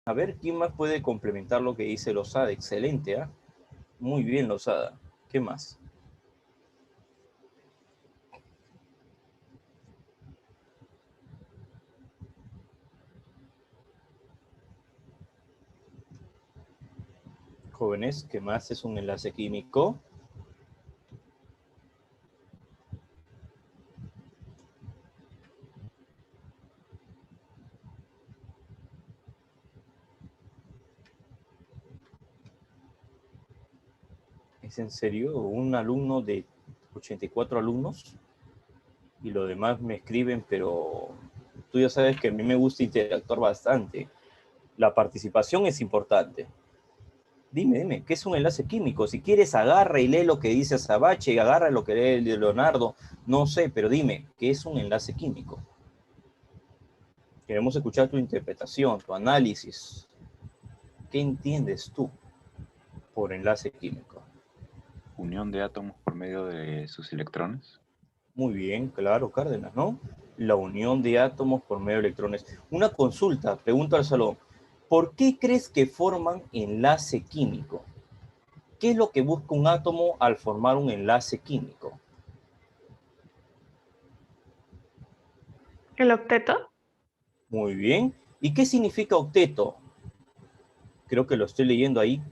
A ver, ¿quién más puede complementar lo que dice Lozada? Excelente, ¿ah? Muy bien, Lozada. ¿Qué más? Jóvenes, ¿qué más es un enlace químico? ¿Es en serio? ¿Un alumno de 84 alumnos? Y los demás me escriben, pero tú ya sabes que a mí me gusta interactuar bastante. La participación es importante. Dime, ¿qué es un enlace químico? Si quieres, agarra y lee lo que dice Sabache, agarra lo que lee Leonardo, no sé, pero dime, ¿qué es un enlace químico? Queremos escuchar tu interpretación, tu análisis. ¿Qué entiendes tú por enlace químico? Unión de átomos por medio de sus electrones. Muy bien, claro, Cárdenas, ¿no? La unión de átomos por medio de electrones. Una consulta, pregunta al salón. ¿Por qué crees que forman enlace químico? ¿Qué es lo que busca un átomo al formar un enlace químico? ¿El octeto? Muy bien. ¿Y qué significa octeto? Creo que lo estoy leyendo ahí,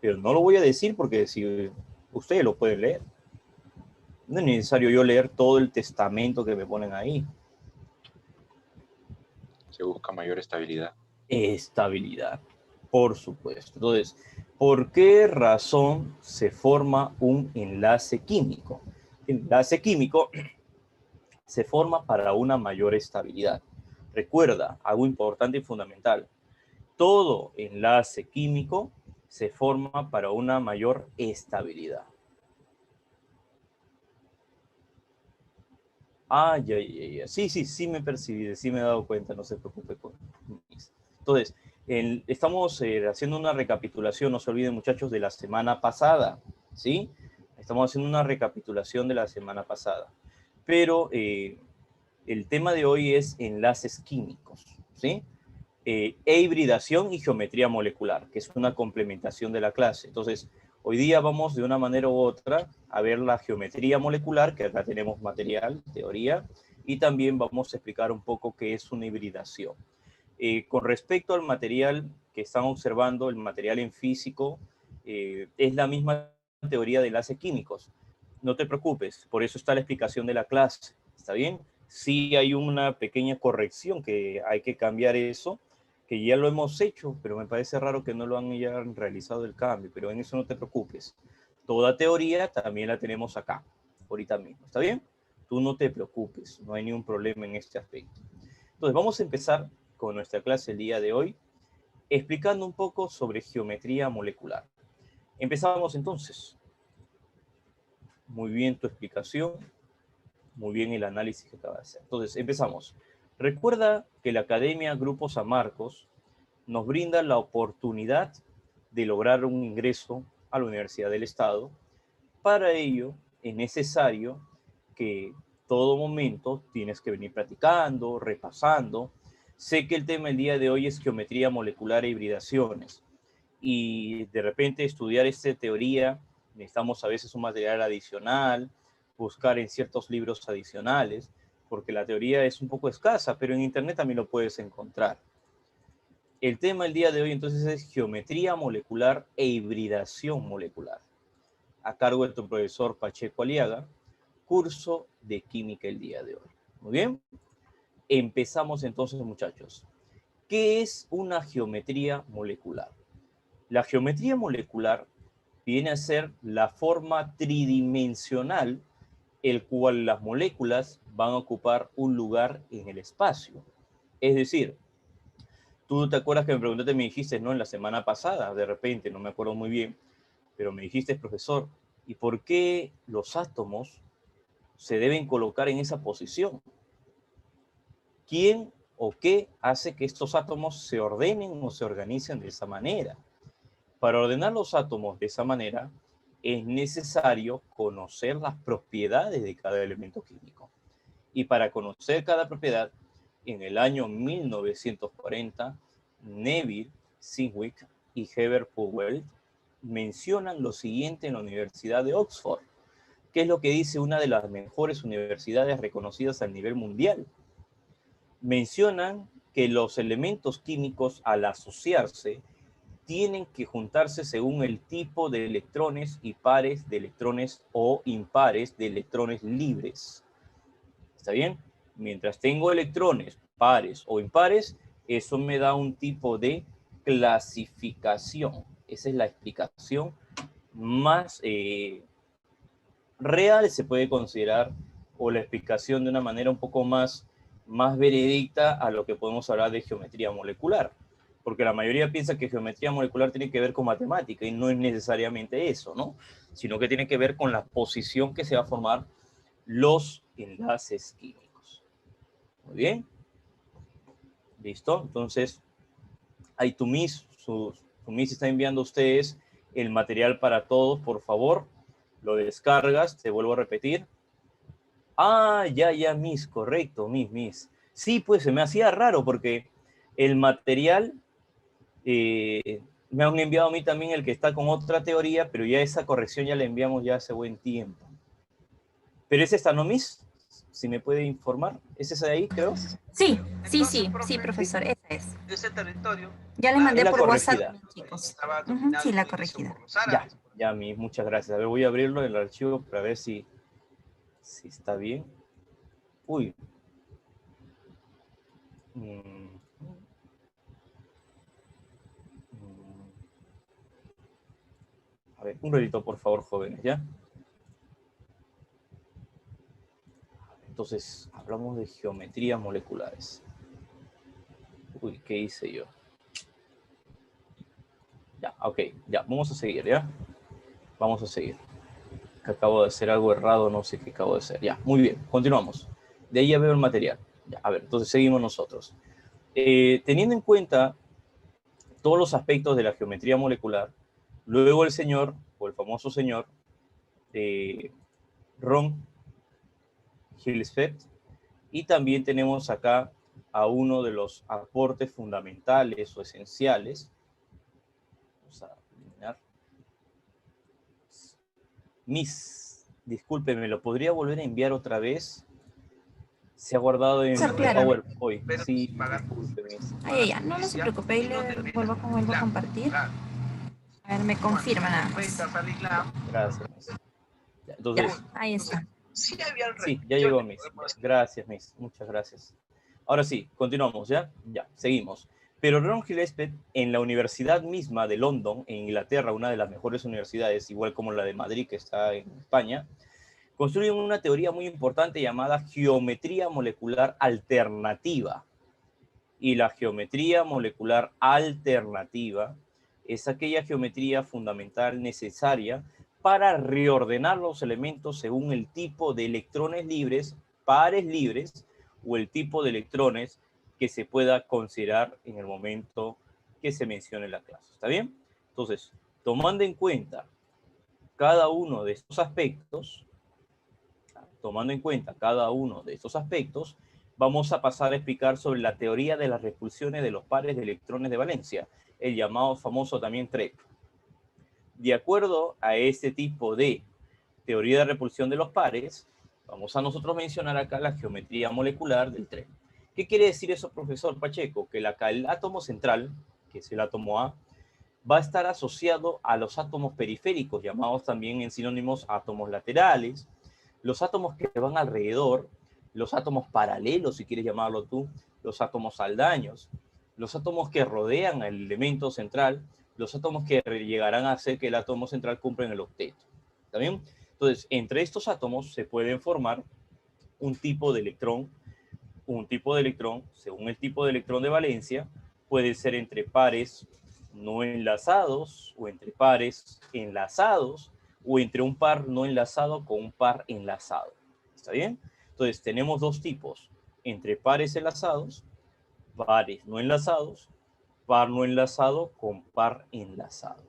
pero no lo voy a decir porque si ustedes lo pueden leer. No es necesario yo leer todo el testamento que me ponen ahí. Se busca mayor estabilidad. Estabilidad, por supuesto. Entonces, ¿por qué razón se forma un enlace químico? El enlace químico se forma para una mayor estabilidad. Recuerda, algo importante y fundamental, todo enlace químico se forma para una mayor estabilidad. Sí me percibí, sí me he dado cuenta, no se preocupe por mí. Entonces, estamos haciendo una recapitulación, no se olviden muchachos, de la semana pasada, ¿sí? Estamos haciendo una recapitulación de la semana pasada. Pero el tema de hoy es enlaces químicos, ¿sí? Hibridación y geometría molecular, que es una complementación de la clase. Entonces, hoy día vamos de una manera u otra a ver la geometría molecular, que acá tenemos material, teoría, y también vamos a explicar un poco qué es una hibridación. Con respecto al material que están observando, el material en físico, es la misma teoría de enlaces químicos. No te preocupes, por eso está la explicación de la clase, ¿está bien? Sí hay una pequeña corrección que hay que cambiar eso, que ya lo hemos hecho, pero me parece raro que no lo han ya realizado el cambio, pero en eso no te preocupes. Toda teoría también la tenemos acá, ahorita mismo, ¿está bien? Tú no te preocupes, no hay ningún problema en este aspecto. Entonces, vamos a empezar con nuestra clase el día de hoy, explicando un poco sobre geometría molecular. Empezamos entonces. Muy bien tu explicación, muy bien el análisis que acabas de hacer. Entonces, empezamos. Recuerda que la Academia Grupo San Marcos nos brinda la oportunidad de lograr un ingreso a la Universidad del Estado. Para ello, es necesario que todo momento tienes que venir practicando, repasando. Sé que el tema el día de hoy es geometría molecular e hibridaciones. Y de repente estudiar esta teoría, necesitamos a veces un material adicional, buscar en ciertos libros adicionales, porque la teoría es un poco escasa, pero en internet también lo puedes encontrar. El tema el día de hoy entonces es geometría molecular e hibridación molecular, a cargo de tu profesor Pacheco Aliaga, curso de química el día de hoy. Muy bien, empezamos entonces muchachos. ¿Qué es una geometría molecular? La geometría molecular viene a ser la forma tridimensional el cual las moléculas van a ocupar un lugar en el espacio. Es decir, tú te acuerdas que me preguntaste, me dijiste, ¿no? En la semana pasada, de repente, no me acuerdo muy bien, pero me dijiste, profesor, ¿y por qué los átomos se deben colocar en esa posición? ¿Quién o qué hace que estos átomos se ordenen o se organicen de esa manera? Para ordenar los átomos de esa manera, es necesario conocer las propiedades de cada elemento químico. Y para conocer cada propiedad, en el año 1940, Neville, Sidgwick y Herbert Powell mencionan lo siguiente en la Universidad de Oxford, que es lo que dice una de las mejores universidades reconocidas a nivel mundial. Mencionan que los elementos químicos al asociarse tienen que juntarse según el tipo de electrones y pares de electrones o impares de electrones libres. ¿Está bien? Mientras tengo electrones pares o impares, eso me da un tipo de clasificación. Esa es la explicación más real, se puede considerar, o la explicación de una manera un poco más veredicta a lo que podemos hablar de geometría molecular. Porque la mayoría piensa que geometría molecular tiene que ver con matemática y no es necesariamente eso, ¿no? Sino que tiene que ver con la posición que se va a formar los enlaces químicos. Muy bien. ¿Listo? Entonces, ahí tu Miss está enviando a ustedes el material para todos, por favor. Lo descargas, te vuelvo a repetir. Ah, ya, Miss, correcto, Miss. Sí, pues se me hacía raro porque el material me han enviado a mí también el que está con otra teoría, pero ya esa corrección ya la enviamos ya hace buen tiempo. ¿Pero es esta, no, Miss? Si me puede informar. ¿Es esa de ahí, creo? Sí, profesor, esa es. De ese territorio. Ya les mandé por WhatsApp, chicos. Sí, la corregida. Ya, Miss, muchas gracias. A ver, voy a abrirlo en el archivo para ver si está bien. Uy. A ver, un ratito, por favor, jóvenes, ¿ya? Entonces, hablamos de geometrías moleculares. Uy, ¿qué hice yo? Ya, ok, ya, vamos a seguir, ¿ya? Vamos a seguir. Que acabo de hacer algo errado, no sé qué acabo de hacer. Ya, muy bien, continuamos. De ahí ya veo el material. Ya, a ver, entonces seguimos nosotros. Teniendo en cuenta todos los aspectos de la geometría molecular, luego el señor, o el famoso señor, Ron Hillsfeld, y también tenemos acá a uno de los aportes fundamentales o esenciales. Vamos a eliminar. Miss, discúlpeme, ¿lo podría volver a enviar otra vez? Se ha guardado en PowerPoint. Sí, discúlpeme. Ya, no se preocupe, ahí le vuelvo a compartir. A ver, me confirma nada más. Gracias. Entonces, ya, ahí está. Sí, ya llegó, Miss. Gracias, Miss. Muchas gracias. Ahora sí, continuamos, ¿ya? Ya, seguimos. Pero Ron Gillespie, en la universidad misma de London, en Inglaterra, una de las mejores universidades, igual como la de Madrid, que está en España, construyen una teoría muy importante llamada geometría molecular alternativa. Y la geometría molecular alternativa es aquella geometría fundamental necesaria para reordenar los elementos según el tipo de electrones libres, pares libres, o el tipo de electrones que se pueda considerar en el momento que se mencione en la clase. ¿Está bien? Entonces, tomando en cuenta cada uno de estos aspectos, vamos a pasar a explicar sobre la teoría de las repulsiones de los pares de electrones de valencia, el llamado famoso también TREP. De acuerdo a este tipo de teoría de repulsión de los pares, vamos a nosotros mencionar acá la geometría molecular del TREP. ¿Qué quiere decir eso, profesor Pacheco? Que el átomo central, que es el átomo A, va a estar asociado a los átomos periféricos, llamados también en sinónimos átomos laterales, los átomos que van alrededor, los átomos paralelos, si quieres llamarlo tú, los átomos aldaños, los átomos que rodean al elemento central, los átomos que llegarán a hacer que el átomo central cumpla en el octeto. ¿Está bien? Entonces, entre estos átomos se pueden formar un tipo de electrón, según el tipo de electrón de valencia, puede ser entre pares no enlazados, o entre pares enlazados, o entre un par no enlazado con un par enlazado. ¿Está bien? Entonces, tenemos dos tipos, entre pares enlazados, pares no enlazados, par no enlazado con par enlazado.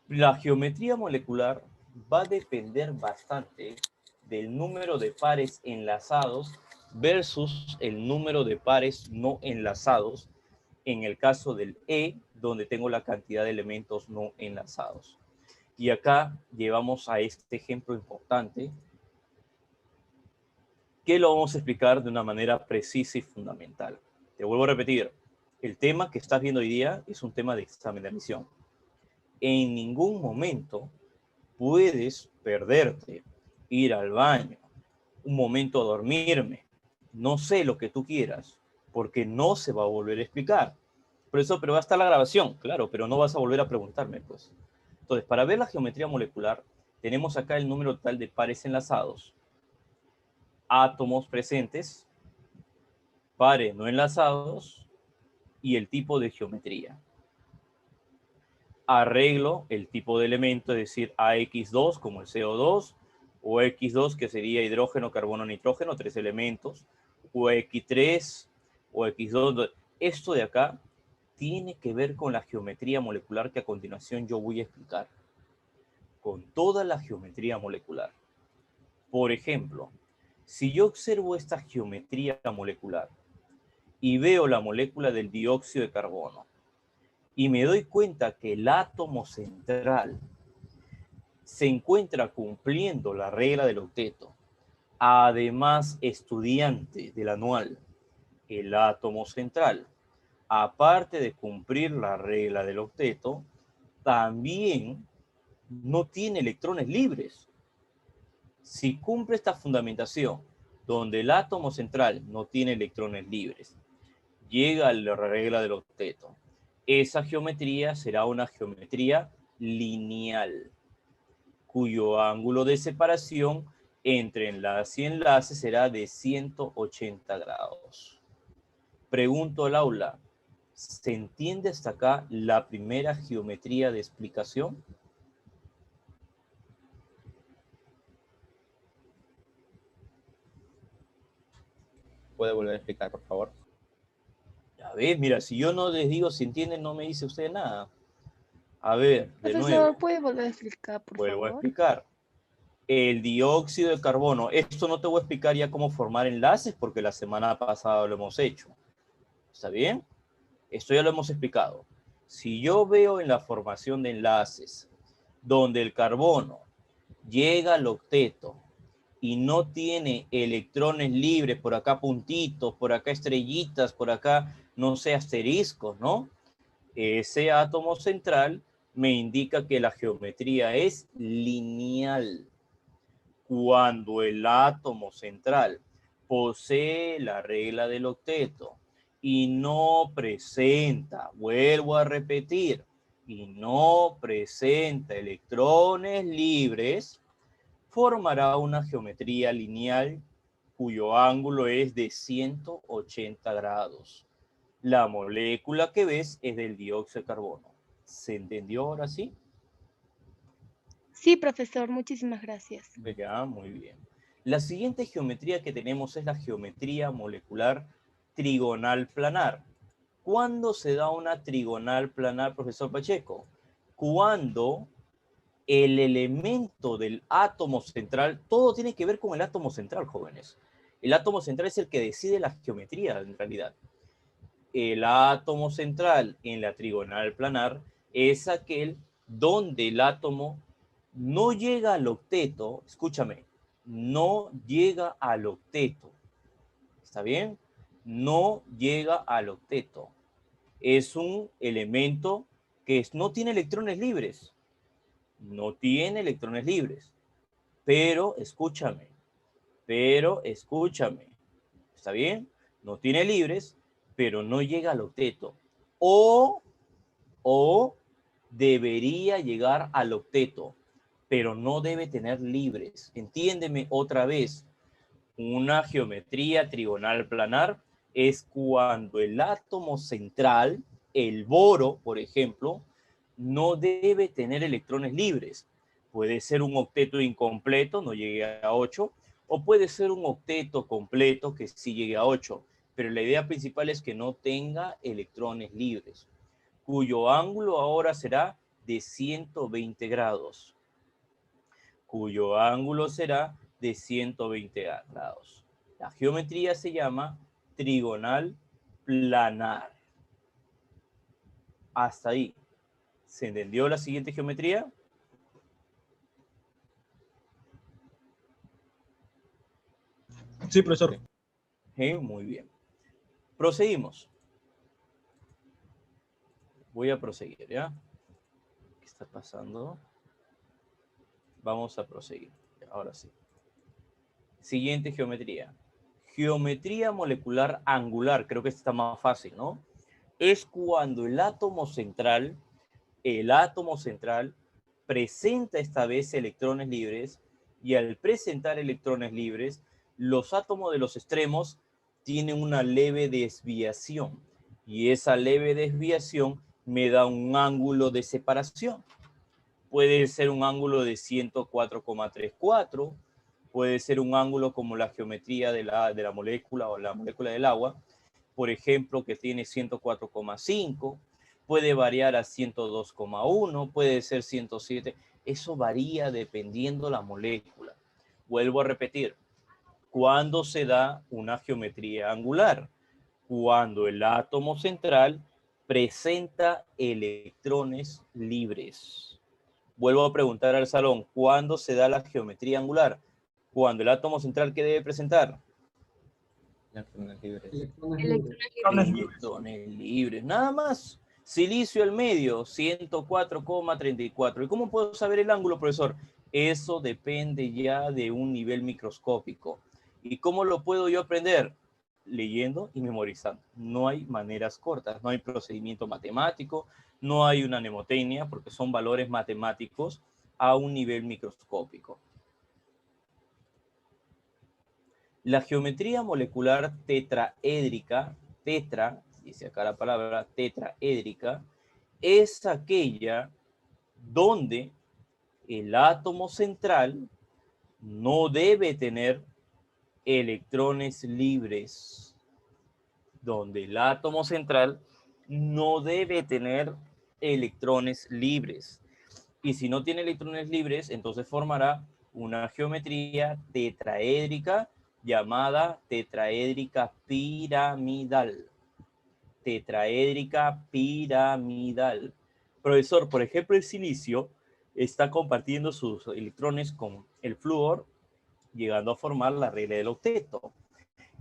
La geometría molecular va a depender bastante del número de pares enlazados versus el número de pares no enlazados en el caso del E, donde tengo la cantidad de elementos no enlazados. Y acá llevamos a este ejemplo importante que lo vamos a explicar de una manera precisa y fundamental. Te vuelvo a repetir, el tema que estás viendo hoy día es un tema de examen de admisión. En ningún momento puedes perderte, ir al baño, un momento a dormirme, no sé lo que tú quieras, porque no se va a volver a explicar. Por eso, pero va a estar la grabación, claro, pero no vas a volver a preguntarme, pues. Entonces, para ver la geometría molecular, tenemos acá el número total de pares enlazados, átomos presentes, pares no enlazados y el tipo de geometría. Arreglo el tipo de elemento, es decir, AX2 como el CO2, o X2 que sería hidrógeno, carbono, nitrógeno, 3 elementos, o X3, o X2. Esto de acá tiene que ver con la geometría molecular que a continuación yo voy a explicar. Con toda la geometría molecular. Por ejemplo, si yo observo esta geometría molecular y veo la molécula del dióxido de carbono y me doy cuenta que el átomo central se encuentra cumpliendo la regla del octeto, además estudiante del anual, el átomo central, aparte de cumplir la regla del octeto, también no tiene electrones libres. Si cumple esta fundamentación, donde el átomo central no tiene electrones libres, llega a la regla del octeto, esa geometría será una geometría lineal, cuyo ángulo de separación entre enlace y enlace será de 180 grados. Pregunto al aula, ¿se entiende hasta acá la primera geometría de explicación? ¿Puede volver a explicar, por favor? A ver, mira, si yo no les digo si entienden, no me dice usted nada. A ver, de Profesor, nuevo, ¿puede volver a explicar, por vuelvo a favor? explicar. El dióxido de carbono, esto no te voy a explicar ya cómo formar enlaces porque la semana pasada lo hemos hecho. ¿Está bien? Esto ya lo hemos explicado. Si yo veo en la formación de enlaces donde el carbono llega al octeto y no tiene electrones libres, por acá puntitos, por acá estrellitas, por acá, no sé, asteriscos, ¿no? Ese átomo central me indica que la geometría es lineal. Cuando el átomo central posee la regla del octeto y no presenta, vuelvo a repetir, y no presenta electrones libres, formará una geometría lineal cuyo ángulo es de 180 grados. La molécula que ves es del dióxido de carbono. ¿Se entendió ahora sí? Sí, profesor, muchísimas gracias. Ya, muy bien. La siguiente geometría que tenemos es la geometría molecular trigonal planar. ¿Cuándo se da una trigonal planar, profesor Pacheco? Cuando el elemento del átomo central, todo tiene que ver con el átomo central, jóvenes. El átomo central es el que decide la geometría, en realidad. El átomo central en la trigonal planar es aquel donde el átomo no llega al octeto, escúchame, no llega al octeto. ¿Está bien? No llega al octeto. Es un elemento que no tiene electrones libres. No tiene electrones libres. Pero escúchame. ¿Está bien? No tiene libres, pero no llega al octeto. O debería llegar al octeto, pero no debe tener libres. Entiéndeme otra vez. Una geometría trigonal planar es cuando el átomo central, el boro, por ejemplo, no debe tener electrones libres. Puede ser un octeto incompleto, no llegue a 8, o puede ser un octeto completo que sí llegue a 8, pero la idea principal es que no tenga electrones libres, cuyo ángulo ahora será de 120 grados. Cuyo ángulo será de 120 grados. La geometría se llama trigonal planar. Hasta ahí. ¿Se entendió la siguiente geometría? Sí, profesor. Muy bien. Proseguimos. Voy a proseguir, ¿ya? ¿Qué está pasando? Vamos a proseguir. Ahora sí. Siguiente geometría. Geometría molecular angular. Creo que esta está más fácil, ¿no? Es cuando el átomo central presenta esta vez electrones libres, y al presentar electrones libres, los átomos de los extremos tienen una leve desviación, y esa leve desviación me da un ángulo de separación. Puede ser un ángulo de 104,34, puede ser un ángulo como la geometría de la molécula o la molécula del agua, por ejemplo, que tiene 104,5, puede variar a 102,1, puede ser 107. Eso varía dependiendo la molécula. Vuelvo a repetir, ¿cuándo se da una geometría angular? Cuando el átomo central presenta electrones libres. Vuelvo a preguntar al salón, ¿cuándo se da la geometría angular? Cuando el átomo central, ¿qué debe presentar? Electrones libres. Electrones libres, nada más. Silicio al medio, 104,34. ¿Y cómo puedo saber el ángulo, profesor? Eso depende ya de un nivel microscópico. ¿Y cómo lo puedo yo aprender? Leyendo y memorizando. No hay maneras cortas, no hay procedimiento matemático, no hay una mnemotecnia, porque son valores matemáticos a un nivel microscópico. La geometría molecular tetraédrica, dice acá la palabra tetraédrica, es aquella donde el átomo central no debe tener electrones libres. Donde el átomo central no debe tener electrones libres. Y si no tiene electrones libres, entonces formará una geometría tetraédrica llamada tetraédrica piramidal. Tetraédrica piramidal. Profesor, por ejemplo, el silicio está compartiendo sus electrones con el flúor, llegando a formar la regla del octeto.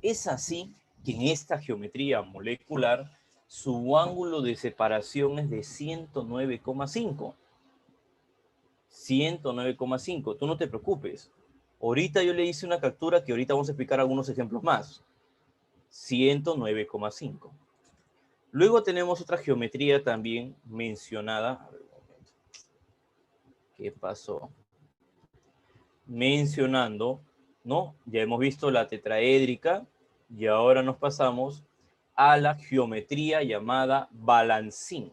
Es así que en esta geometría molecular su ángulo de separación es de 109,5. 109,5. Tú no te preocupes. Ahorita yo le hice una captura que ahorita vamos a explicar algunos ejemplos más. 109,5. Luego tenemos otra geometría también mencionada. A ver, un momento. ¿Qué pasó? Mencionando, ¿no? Ya hemos visto la tetraédrica y ahora nos pasamos a la geometría llamada balancín.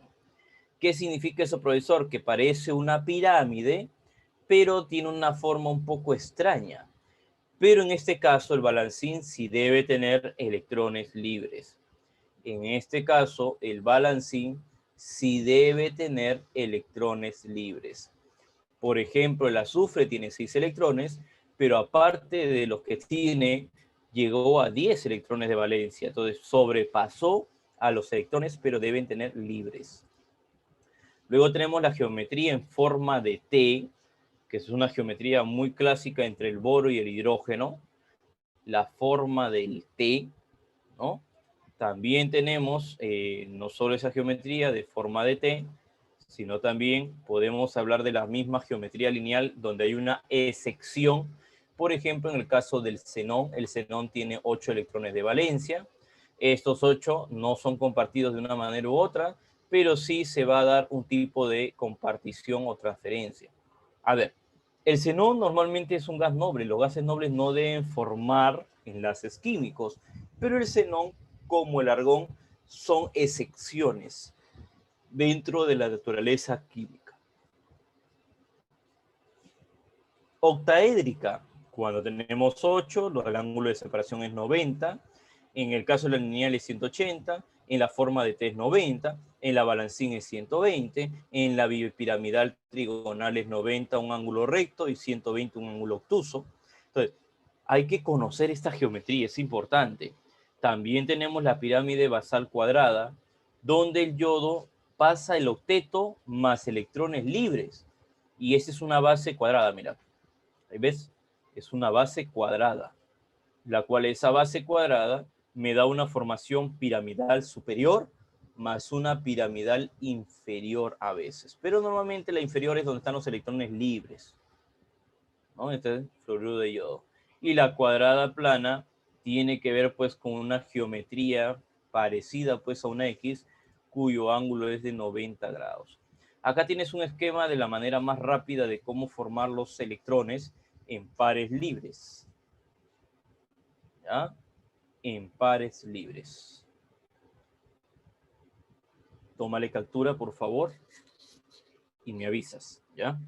¿Qué significa eso, profesor? Que parece una pirámide, pero tiene una forma un poco extraña. Pero en este caso el balancín sí debe tener electrones libres. En este caso el balancín sí debe tener electrones libres. Por ejemplo, el azufre tiene 6 electrones, pero aparte de los que tiene, llegó a 10 electrones de valencia. Entonces sobrepasó a los electrones, pero deben tener libres. Luego tenemos la geometría en forma de T, que es una geometría muy clásica entre el boro y el hidrógeno. La forma del T, ¿no? También tenemos no solo esa geometría de forma de T, sino también podemos hablar de la misma geometría lineal donde hay una excepción. Por ejemplo, en el caso del xenón, el xenón tiene 8 electrones de valencia. Estos 8 no son compartidos de una manera u otra, pero sí se va a dar un tipo de compartición o transferencia. A ver, el xenón normalmente es un gas noble. Los gases nobles no deben formar enlaces químicos, pero el xenón, como el argón, son excepciones dentro de la naturaleza química. Octaédrica, cuando tenemos 8, el ángulo de separación es 90. En el caso de la lineal es 180, en la forma de T es 90, en la balancín es 120, en la bipiramidal trigonal es 90 un ángulo recto y 120 un ángulo obtuso. Entonces, hay que conocer esta geometría, es importante. También tenemos la pirámide basal cuadrada, donde el yodo pasa el octeto más electrones libres. Y esa es una base cuadrada, mira. Ahí ves, es una base cuadrada, la cual esa base cuadrada me da una formación piramidal superior más una piramidal inferior a veces. Pero normalmente la inferior es donde están los electrones libres, ¿no? Este es fluoruro de yodo. Y la cuadrada plana tiene que ver pues con una geometría parecida pues a una X, cuyo ángulo es de 90 grados. Acá tienes un esquema de la manera más rápida de cómo formar los electrones en pares libres. ¿Ya? En pares libres. Tómale captura, por favor, y me avisas, ¿ya?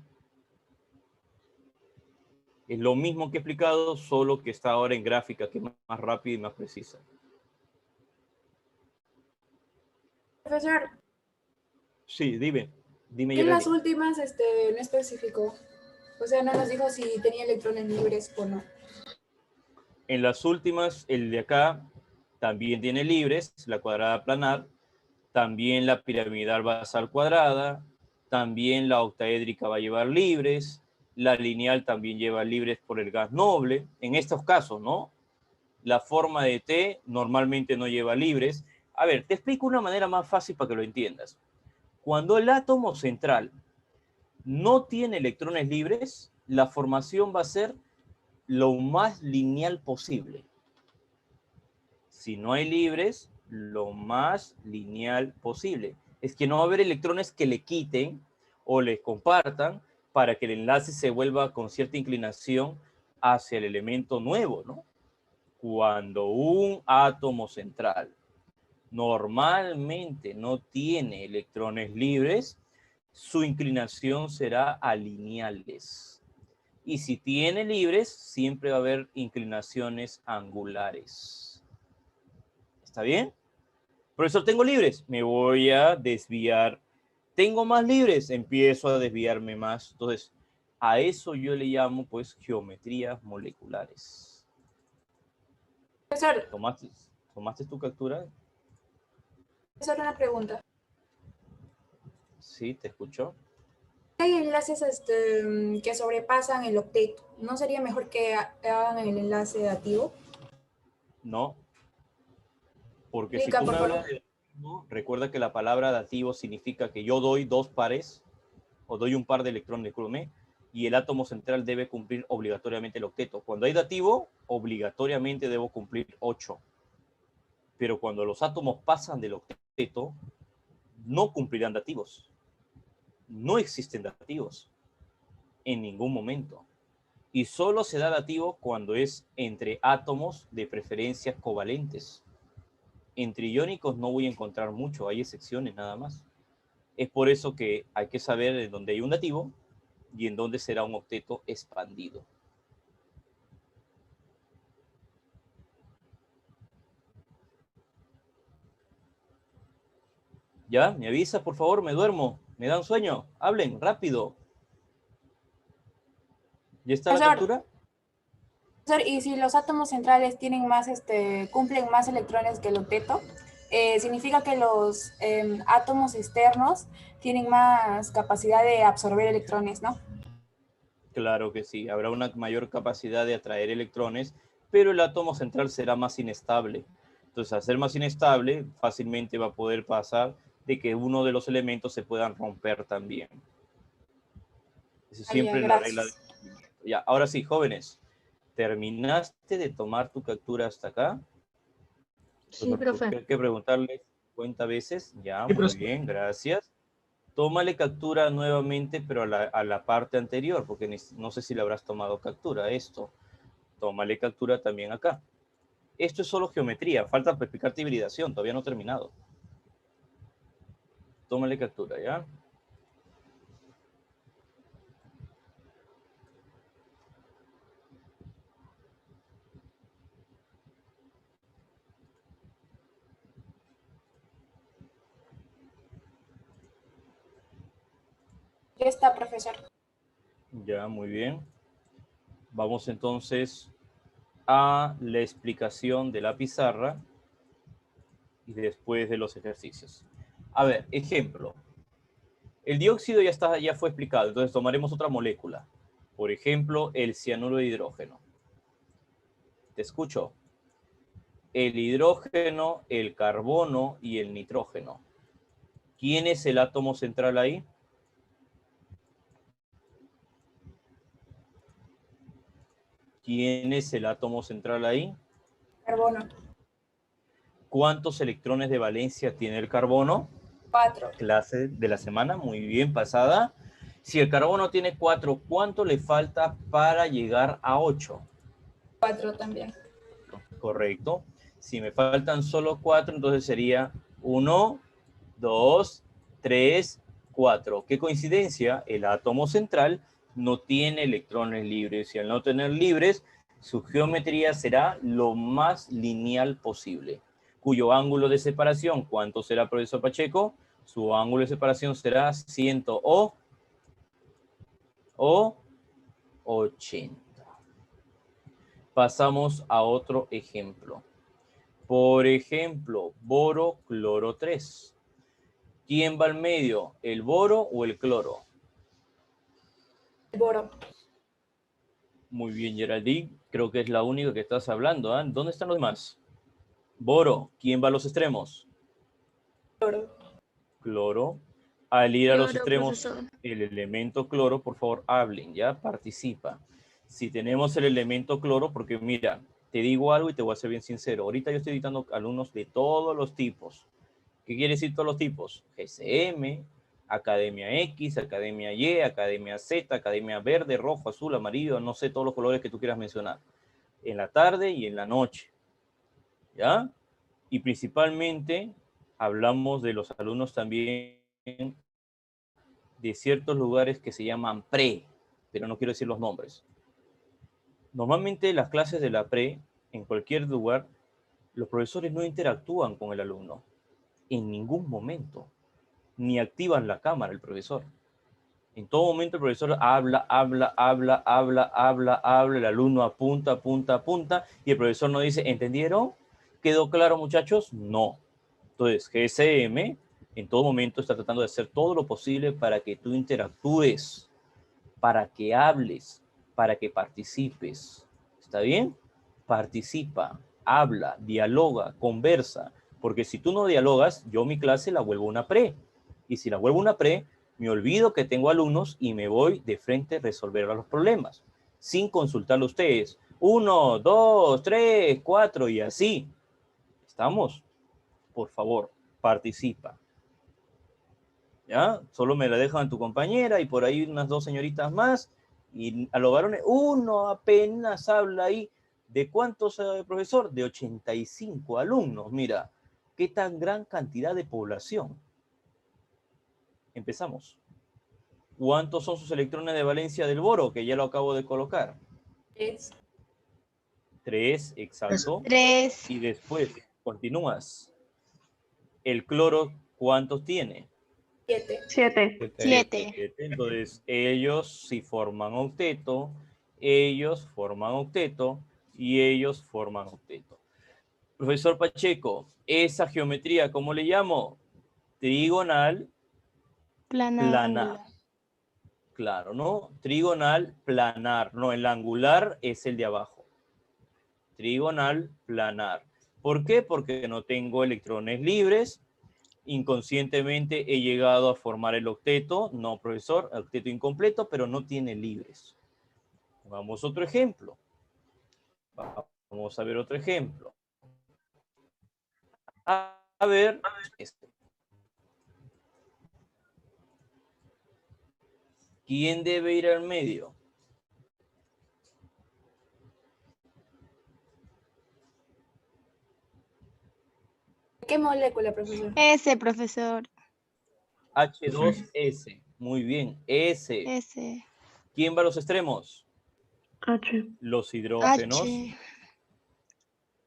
Es lo mismo que he explicado, solo que está ahora en gráfica, que es más rápida y más precisa. Profesor, Sí, dime ¿qué en las Yereli. últimas no especificó? O sea, no nos dijo si tenía electrones libres o no. En las últimas, el de acá también tiene libres, la cuadrada planar, también la piramidal basal cuadrada, también la octaédrica va a llevar libres, la lineal también lleva libres por el gas noble. En estos casos, ¿no? La forma de T normalmente no lleva libres. A ver, te explico una manera más fácil para que lo entiendas. Cuando el átomo central no tiene electrones libres, la formación va a ser lo más lineal posible. Si no hay libres, lo más lineal posible. Es que no va a haber electrones que le quiten o le compartan para que el enlace se vuelva con cierta inclinación hacia el elemento nuevo, ¿no? Cuando un átomo central normalmente no tiene electrones libres, su inclinación será a lineales. Y si tiene libres, siempre va a haber inclinaciones angulares. ¿Está bien? Profesor, tengo libres, me voy a desviar. Tengo más libres, empiezo a desviarme más. Entonces, a eso yo le llamo, pues, geometrías moleculares. Profesor, ¿Tomaste tu captura? profesor, una pregunta. Sí, te escucho. Hay enlaces que sobrepasan el octeto. ¿No sería mejor que hagan el enlace dativo? No, porque si Explica, tú me por favor. hablas de dativo, recuerda que la palabra dativo significa que yo doy dos pares o doy un par de electrones, discúlpeme, y el átomo central debe cumplir obligatoriamente el octeto. Cuando hay dativo, obligatoriamente debo cumplir 8. Pero cuando los átomos pasan del octeto, no cumplirán dativos. No existen dativos en ningún momento. Y solo se da dativo cuando es entre átomos de preferencia covalentes. Entre iónicos no voy a encontrar mucho, hay excepciones nada más. Es por eso que hay que saber en dónde hay un dativo y en dónde será un octeto expandido. ¿Ya? ¿Me avisa, por favor? Me duermo. ¿Me dan sueño? Hablen, rápido. ¿Ya está la Profesor, captura? profesor, y si los átomos centrales tienen más, cumplen más electrones que el octeto, significa que los átomos externos tienen más capacidad de absorber electrones, ¿no? Claro que sí. Habrá una mayor capacidad de atraer electrones, pero el átomo central será más inestable. Entonces, al ser más inestable, fácilmente va a poder pasar de que uno de los elementos se puedan romper también. Esa es Ya, siempre la regla de gracias. movimiento. Ya, ahora sí, jóvenes. ¿Terminaste de tomar tu captura hasta acá? Sí, profe. Hay que preguntarle 50 veces. Ya, Sí, muy profesor. bien, gracias. Tómale captura nuevamente, pero a la parte anterior, porque no sé si le habrás tomado captura a esto. Tómale captura también acá. Esto es solo geometría, falta explicarte hibridación, todavía no he terminado. Tómale captura, ¿ya? Ya está, profesor. Ya, muy bien. Vamos entonces a la explicación de la pizarra y después de los ejercicios. A ver, ejemplo. El dióxido ya fue explicado, entonces tomaremos otra molécula. Por ejemplo, el cianuro de hidrógeno. Te escucho. El hidrógeno, el carbono y el nitrógeno. ¿Quién es el átomo central ahí? ¿Quién es el átomo central ahí? Carbono. ¿Cuántos electrones de valencia tiene el carbono? 4. Clase de la semana, muy bien pasada. Si el carbono tiene 4, ¿cuánto le falta para llegar a 8? 4 también. Correcto. Si me faltan solo 4, entonces sería 1, 2, 3, 4. ¿Qué coincidencia? El átomo central no tiene electrones libres y al no tener libres, su geometría será lo más lineal posible. Cuyo ángulo de separación, ¿cuánto será, profesor Pacheco? Su ángulo de separación será 100 o 80. Pasamos a otro ejemplo. Por ejemplo, boro, cloro 3. ¿Quién va al medio? ¿El boro o el cloro? El boro. Muy bien, Geraldine. Creo que es la única que estás hablando, ¿eh? ¿Dónde están los demás? Boro. ¿Quién va a los extremos? Cloro. Cloro. Al ir a los Cloro, extremos, profesor. el elemento cloro, por favor, hablen, ¿ya? Participa. Si tenemos el elemento cloro, porque mira, te digo algo y te voy a ser bien sincero. Ahorita yo estoy editando alumnos de todos los tipos. ¿Qué quiere decir todos los tipos? GCM, Academia X, Academia Y, Academia Z, Academia Verde, Rojo, Azul, Amarillo, no sé, todos los colores que tú quieras mencionar. En la tarde y en la noche. ¿Ya? Y principalmente hablamos de los alumnos también de ciertos lugares que se llaman pre, pero no quiero decir los nombres. Normalmente las clases de la pre, en cualquier lugar, los profesores no interactúan con el alumno. En ningún momento. Ni activan la cámara el profesor. En todo momento el profesor habla, el alumno apunta, y el profesor no dice, ¿entendieron? ¿Quedó claro, muchachos? No. Entonces, GSM en todo momento está tratando de hacer todo lo posible para que tú interactúes, para que hables, para que participes. ¿Está bien? Participa, habla, dialoga, conversa, porque si tú no dialogas, yo mi clase la vuelvo una pre. Y si la vuelvo una pre, me olvido que tengo alumnos y me voy de frente a resolver los problemas, sin consultarlo a ustedes. 1, 2, 3, 4 y así. ¿Estamos? Por favor, participa. ¿Ya? Solo me la dejan tu compañera y por ahí unas 2 señoritas más. Y a los varones, uno apenas habla ahí. ¿De cuántos, profesor? De 85 alumnos. Mira, qué tan gran cantidad de población. Empezamos. ¿Cuántos son sus electrones de valencia del boro? Que ya lo acabo de colocar. 3. 3, exacto. 3. Y después, continúas. El cloro, ¿cuántos tiene? 7. 7. 7. Entonces, ellos si forman octeto, ellos forman octeto y ellos forman octeto. Profesor Pacheco, esa geometría, ¿cómo le llamo? Trigonal planar. Claro, ¿no? Trigonal planar. No, el angular es el de abajo. Trigonal planar. ¿Por qué? Porque no tengo electrones libres. Inconscientemente he llegado a formar el octeto. No, profesor, octeto incompleto, pero no tiene libres. Vamos a otro ejemplo. Vamos a ver otro ejemplo. A ver, ¿quién debe ir al medio? ¿Qué molécula, profesor? S, profesor. H2S. Muy bien, S. S. ¿Quién va a los extremos? H. Los hidrógenos. H.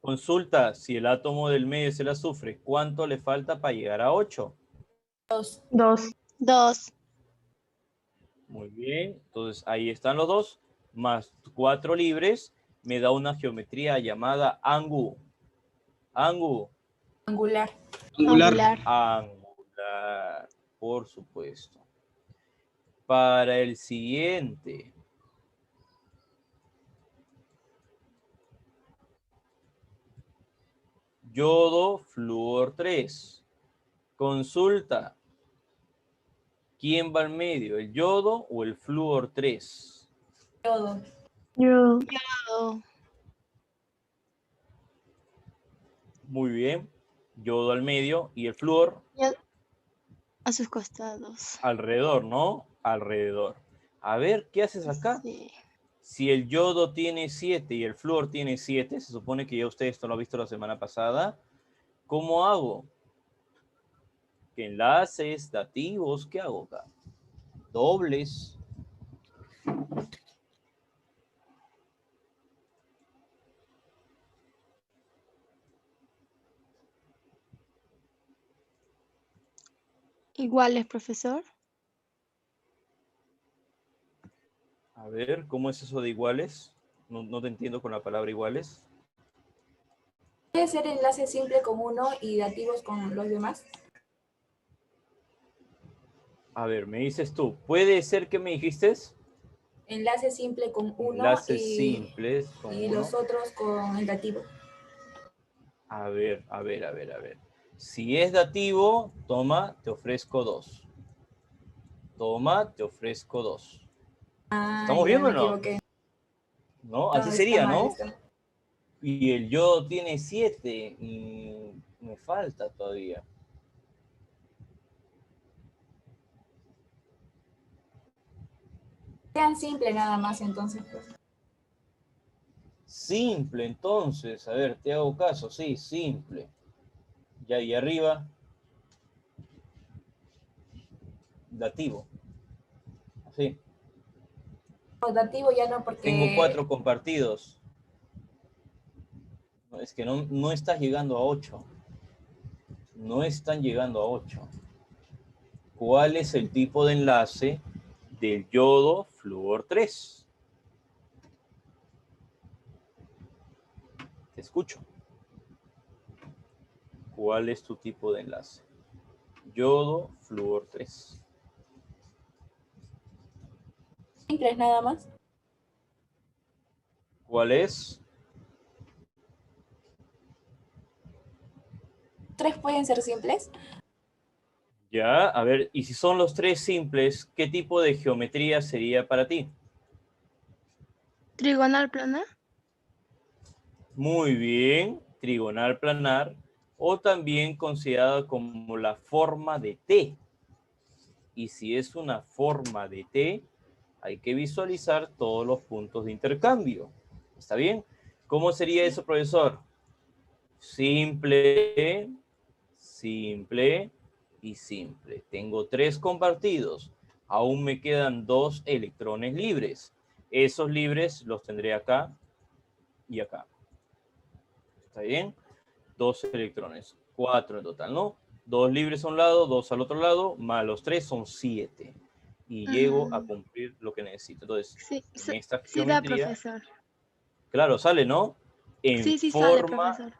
Consulta, si el átomo del medio es el azufre, ¿cuánto le falta para llegar a 8? 2. 2. Muy bien, entonces ahí están los 2, más 4 libres, me da una geometría llamada angular. Angular. Angular. Angular, por supuesto. para el siguiente. Yodo, flúor 3. Consulta. ¿Quién va al medio? ¿El yodo o el flúor 3? Yodo. Yo. Muy bien. Yodo al medio y el flúor A sus costados. alrededor, ¿no? Alrededor. A ver, ¿qué haces acá? Sí. Si el yodo tiene 7 y el flúor tiene 7, se supone que ya usted esto lo ha visto la semana pasada. ¿Cómo hago? ¿Qué enlaces, dativos? ¿Qué hago acá? Dobles. Iguales, profesor. A ver, ¿cómo es eso de iguales? No te entiendo con la palabra iguales. ¿Puede ser enlace simple con uno y dativos con los demás? A ver, me dices tú, ¿puede ser que me dijiste? Enlace simple con uno Enlaces y simples con y uno. los otros con el dativo. A ver. Si es dativo, toma, te ofrezco 2. Toma, te ofrezco 2. Ah, ¿Estamos ya bien o me no? equivoqué. ¿No? No, Así está sería, mal, ¿no? está. Y el yodo tiene 7 y me falta todavía. Sean simple nada más entonces, pues. Simple, entonces. A ver, te hago caso. Sí, simple. Ya, y arriba, dativo. Así. No, dativo ya no, Tengo 4 porque compartidos. No, es que no estás llegando a 8. No están llegando a 8. ¿Cuál es el tipo de enlace del yodo flúor 3? Te escucho. ¿Cuál es tu tipo de enlace? Yodo flúor 3. simples nada más. ¿Cuál es? 3 pueden ser simples. Ya, a ver, y si son los 3 simples, ¿qué tipo de geometría sería para ti? Trigonal plana. Muy bien, trigonal planar, o también considerada como la forma de T. Y si es una forma de T, hay que visualizar todos los puntos de intercambio. ¿Está bien? ¿Cómo sería eso, profesor? Simple, simple y simple. Tengo 3 compartidos. Aún me quedan 2 electrones libres. Esos libres los tendré acá y acá. ¿Está bien? 2 electrones. 4 en total, ¿no? 2 libres a un lado, 2 al otro lado, más los 3 son 7. Y llego a cumplir lo que necesito. Entonces, Sí, en esta sí da, geometría, profesor. claro, sale, ¿no? En Sí sale, forma profesor.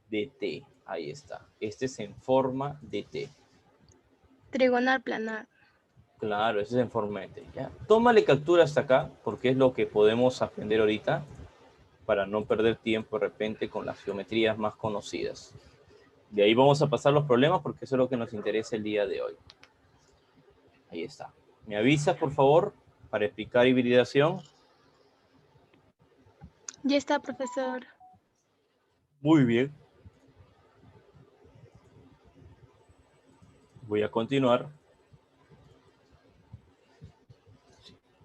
de T. Ahí está. Este es en forma de T. Trigonal planar. Claro, ese es en forma de T. ¿Ya? Tómale captura hasta acá, porque es lo que podemos aprender ahorita, para no perder tiempo de repente con las geometrías más conocidas. De ahí vamos a pasar los problemas, porque eso es lo que nos interesa el día de hoy. Ahí está. ¿Me avisas, por favor, para explicar hibridación? Ya está, profesor. Muy bien. Voy a continuar.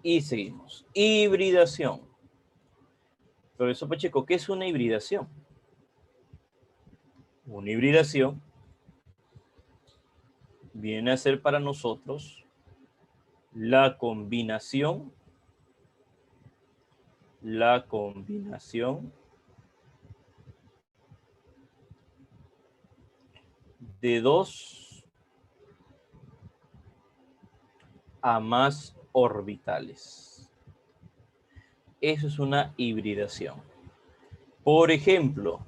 Y seguimos. Hibridación. Profesor Pacheco, ¿qué es una hibridación? Una hibridación viene a ser para nosotros la combinación de 2 a más orbitales. Eso es una hibridación. Por ejemplo,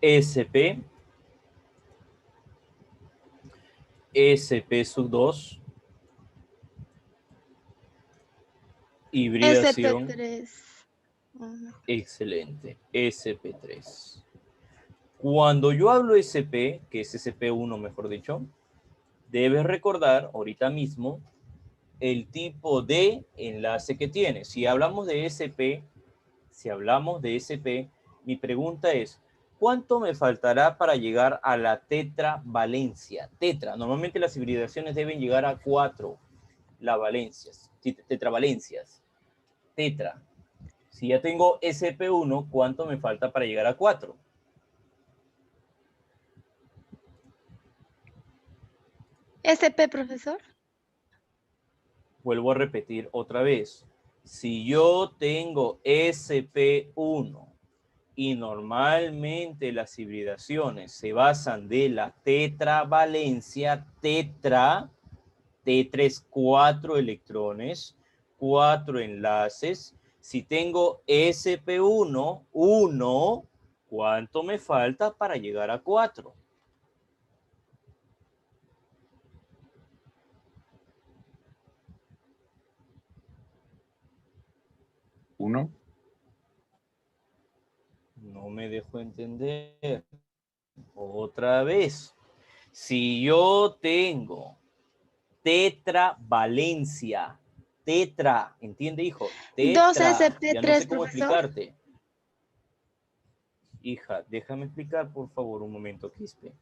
sp SP sub 2. Hibridación. SP3. Ujú. Excelente. SP3. Cuando yo hablo SP, que es SP1 mejor dicho, debes recordar ahorita mismo el tipo de enlace que tiene. Si hablamos de SP, mi pregunta es, ¿cuánto me faltará para llegar a la tetravalencia? Normalmente las hibridaciones deben llegar a 4 las valencias, tetravalencias. Tetra. Si ya tengo SP1, ¿cuánto me falta para llegar a 4? SP, profesor. Vuelvo a repetir otra vez. Si yo tengo SP1 y normalmente las hibridaciones se basan de la tetravalencia, tetra es 4 electrones, 4 enlaces. Si tengo SP1, 1, ¿cuánto me falta para llegar a 4? ¿Uno? No me dejo entender. Otra vez. Si yo tengo tetravalencia, ¿entiende, hijo? 2 Ya no SP3, sé cómo profesor. explicarte. Hija, déjame explicar, por favor, un momento, Quispe.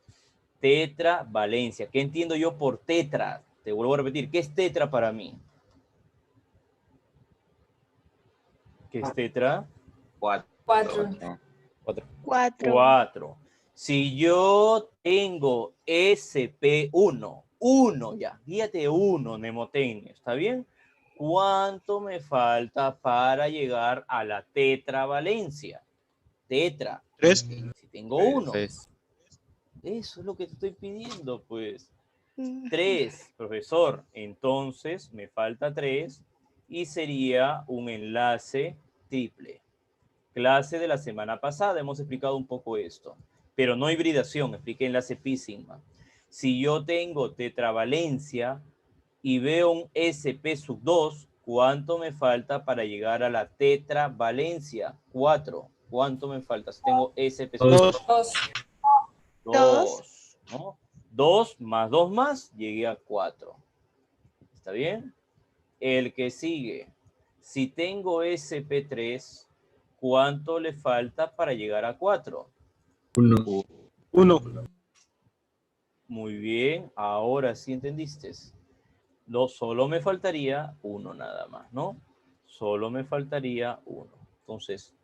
Tetravalencia. ¿Qué entiendo yo por tetra? Te vuelvo a repetir. ¿Qué es tetra para mí? ¿Qué es tetra? 4. 4. 4. 4. Si yo tengo SP1, 1 ya, guíate 1, mnemotecnia, ¿está bien? ¿Cuánto me falta para llegar a la tetravalencia? Tetra. 3. Si tengo 1. 3. Eso es lo que te estoy pidiendo, pues. Mm. 3, profesor. Entonces me falta 3 y sería un enlace triple. Clase de la semana pasada hemos explicado un poco esto, pero no hibridación, expliqué enlace pi sigma. Si yo tengo tetravalencia y veo un SP sub 2, ¿cuánto me falta para llegar a la tetravalencia? 4. ¿Cuánto me falta? Si tengo SP sub 2. 2. 2, ¿no? 2 más 2 más, llegué a 4. ¿Está bien? El que sigue. Si tengo SP3, ¿cuánto le falta para llegar a 4? 1. Muy bien, ahora sí entendiste. No, solo me faltaría 1 nada más, ¿no? Solo me faltaría 1. Entonces,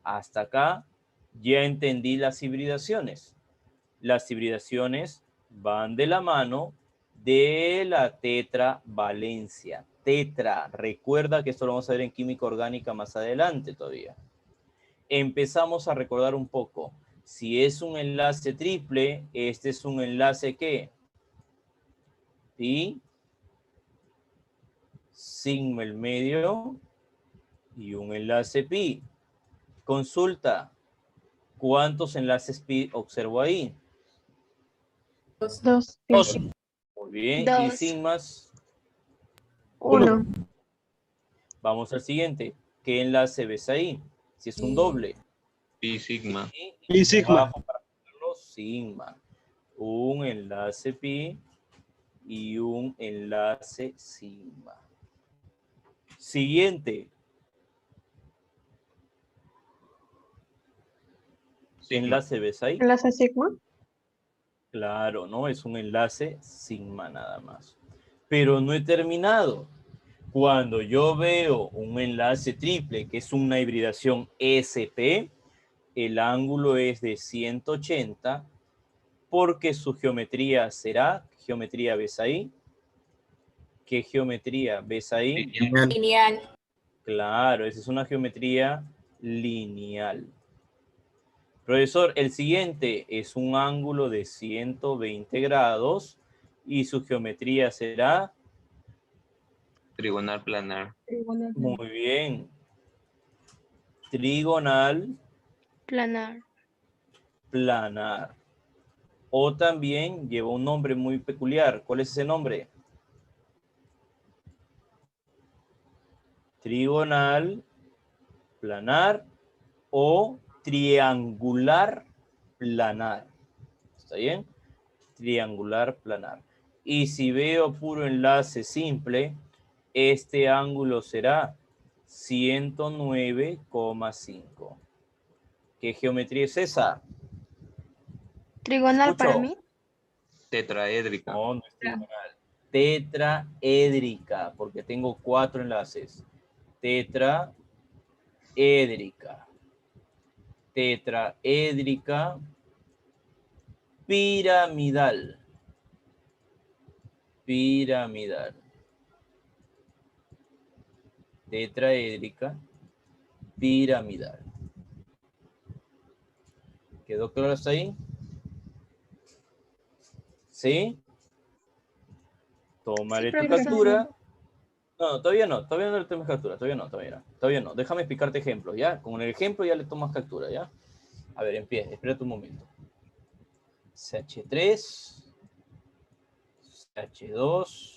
hasta acá ya entendí las hibridaciones. Las hibridaciones van de la mano de la tetravalencia. Tetra, recuerda que esto lo vamos a ver en química orgánica más adelante todavía. Empezamos a recordar un poco. Si es un enlace triple, este es un enlace ¿qué? Pi, sigma el medio y un enlace pi. Consulta, ¿cuántos enlaces pi observo ahí? 2. 2. Muy bien, y 2. sigmas. 1. Vamos al siguiente. ¿Qué enlace ves ahí? Si es un doble. Pi sigma. Pi sigma. Abajo para ponerlo, sigma. Un enlace pi y un enlace sigma. Siguiente. ¿Qué Sigma. enlace ves ahí? ¿Enlace sigma? Claro, ¿no? Es un enlace sigma nada más. Pero no he terminado. Cuando yo veo un enlace triple, que es una hibridación SP, el ángulo es de 180, porque su geometría será, ¿qué geometría ves ahí? ¿Qué geometría ves ahí? Lineal. Claro, esa es una geometría lineal. Profesor, el siguiente es un ángulo de 120 grados y su geometría será... Trigonal planar. Muy bien. Trigonal Planar. planar. O también lleva un nombre muy peculiar. ¿Cuál es ese nombre? Trigonal, planar o triangular planar. ¿Está bien? Triangular planar. Y si veo puro enlace simple, este ángulo será 109,5. ¿Qué geometría es esa? Trigonal para ¿Escucho? mí. Tetraédrica. No, no es trigonal. Tetraédrica, porque tengo 4 enlaces. Tetraédrica. Tetraédrica piramidal. Piramidal. Tetraédrica piramidal. ¿Quedó claro hasta ahí? ¿Sí? Tomaré tu profesor. captura. No, todavía no le tomes captura, todavía no. Déjame explicarte ejemplos, ¿ya? Con el ejemplo ya le tomas captura, ¿ya? A ver, empieza, espérate un momento. CH3, CH2,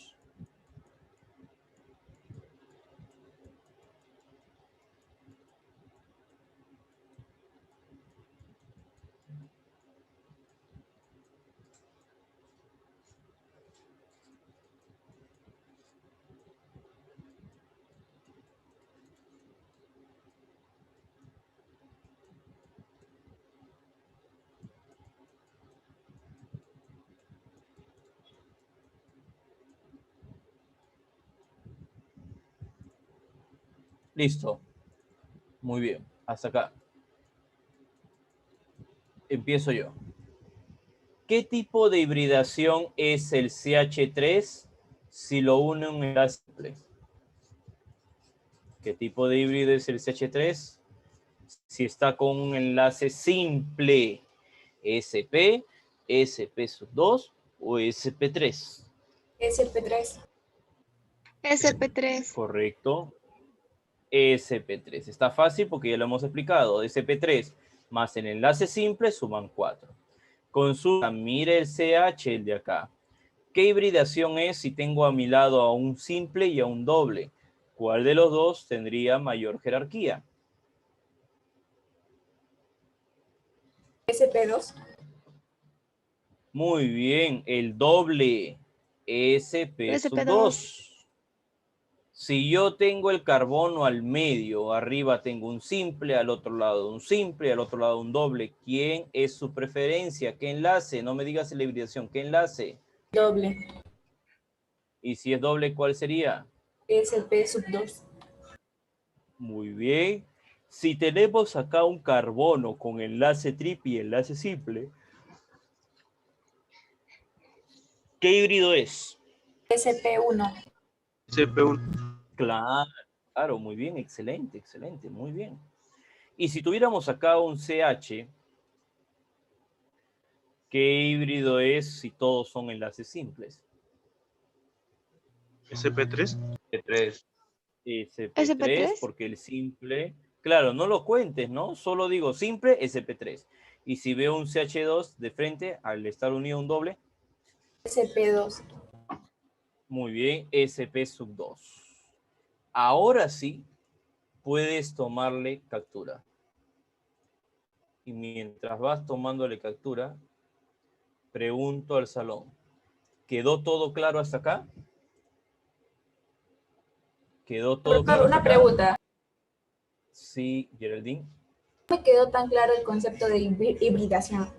listo. Muy bien, hasta acá. Empiezo yo. ¿Qué tipo de hibridación es el CH3 si lo une un enlace simple? ¿Qué tipo de híbrido es el CH3 si está con un enlace simple? SP, SP2 o SP3. SP3. SP3. Correcto. SP3. Está fácil porque ya lo hemos explicado. SP3 más el enlace simple suman 4. Consulta, mire el CH, el de acá. ¿Qué hibridación es si tengo a mi lado a un simple y a un doble? ¿Cuál de los dos tendría mayor jerarquía? SP2. Muy bien, el doble. SP2. SP2. Si yo tengo el carbono al medio, arriba tengo un simple, al otro lado un simple, al otro lado un doble, ¿quién es su preferencia? ¿Qué enlace? No me digas la hibridación, ¿qué enlace? Doble. Y si es doble, ¿cuál sería? SP2. Muy bien. Si tenemos acá un carbono con enlace triple y enlace simple, ¿qué híbrido es? SP1. SP1. Claro, muy bien, excelente, muy bien. Y si tuviéramos acá un CH, ¿qué híbrido es si todos son enlaces simples? SP3. T3. SP3, SP3. porque el simple, claro, no lo cuentes, ¿no? Solo digo simple, SP3. Y si veo un CH2 de frente, al estar unido a un doble, SP2. muy bien, SP2. Ahora sí, puedes tomarle captura. Y mientras vas tomándole captura, pregunto al salón, ¿quedó todo claro hasta acá? ¿Quedó todo claro hasta Una acá? pregunta. Sí, Geraldine. No me quedó tan claro el concepto de hibridación.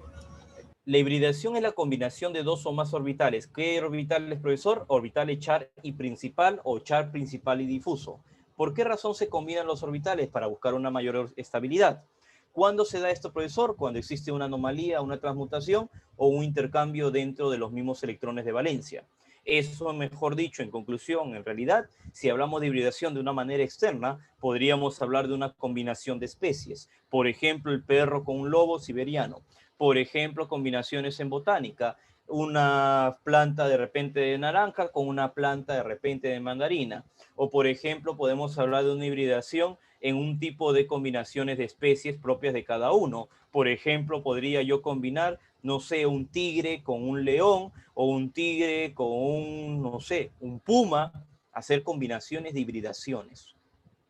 La hibridación es la combinación de dos o más orbitales. ¿Qué orbitales, profesor? Orbitales char y principal o char principal y difuso. ¿Por qué razón se combinan los orbitales? Para buscar una mayor estabilidad. ¿Cuándo se da esto, profesor? Cuando existe una anomalía, una transmutación o un intercambio dentro de los mismos electrones de valencia. Eso, mejor dicho, en conclusión, en realidad, si hablamos de hibridación de una manera externa, podríamos hablar de una combinación de especies. Por ejemplo, el perro con un lobo siberiano. Por ejemplo, combinaciones en botánica. Una planta de repente de naranja con una planta de repente de mandarina. O, por ejemplo, podemos hablar de una hibridación en un tipo de combinaciones de especies propias de cada uno. Por ejemplo, podría yo combinar, no sé, un tigre con un león o un tigre con un, no sé, un puma, hacer combinaciones de hibridaciones.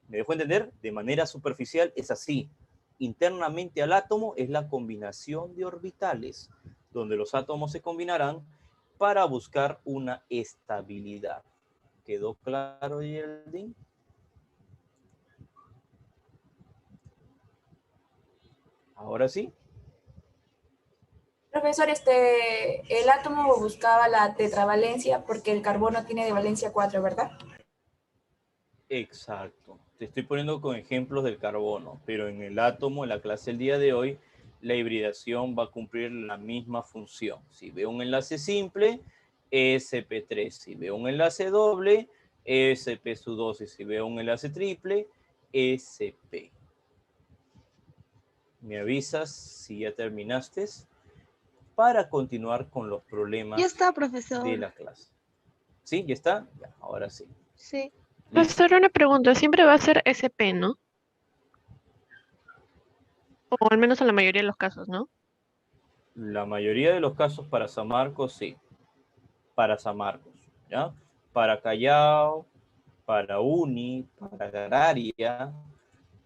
¿Me dejo entender? De manera superficial es así. Internamente al átomo es la combinación de orbitales, donde los átomos se combinarán para buscar una estabilidad. ¿Quedó claro, Geraldine? Ahora sí. Profesor, el átomo buscaba la tetravalencia porque el carbono tiene de valencia 4, ¿verdad? Exacto. Te estoy poniendo con ejemplos del carbono, pero en el átomo, en la clase del día de hoy, la hibridación va a cumplir la misma función. Si veo un enlace simple, sp3. Si veo un enlace doble, sp2. Y si veo un enlace triple, sp. Me avisas si ya terminaste para continuar con los problemas Ya está, de profesor. la clase. ¿Sí? ¿Ya está? Ya, ahora sí. Sí. Listo. Profesor, una pregunta. Siempre va a ser SP, ¿no? O al menos en la mayoría de los casos, ¿no? La mayoría de los casos para San Marcos, sí. Para San Marcos, ¿ya? Para Callao, para Uni, para Agraria,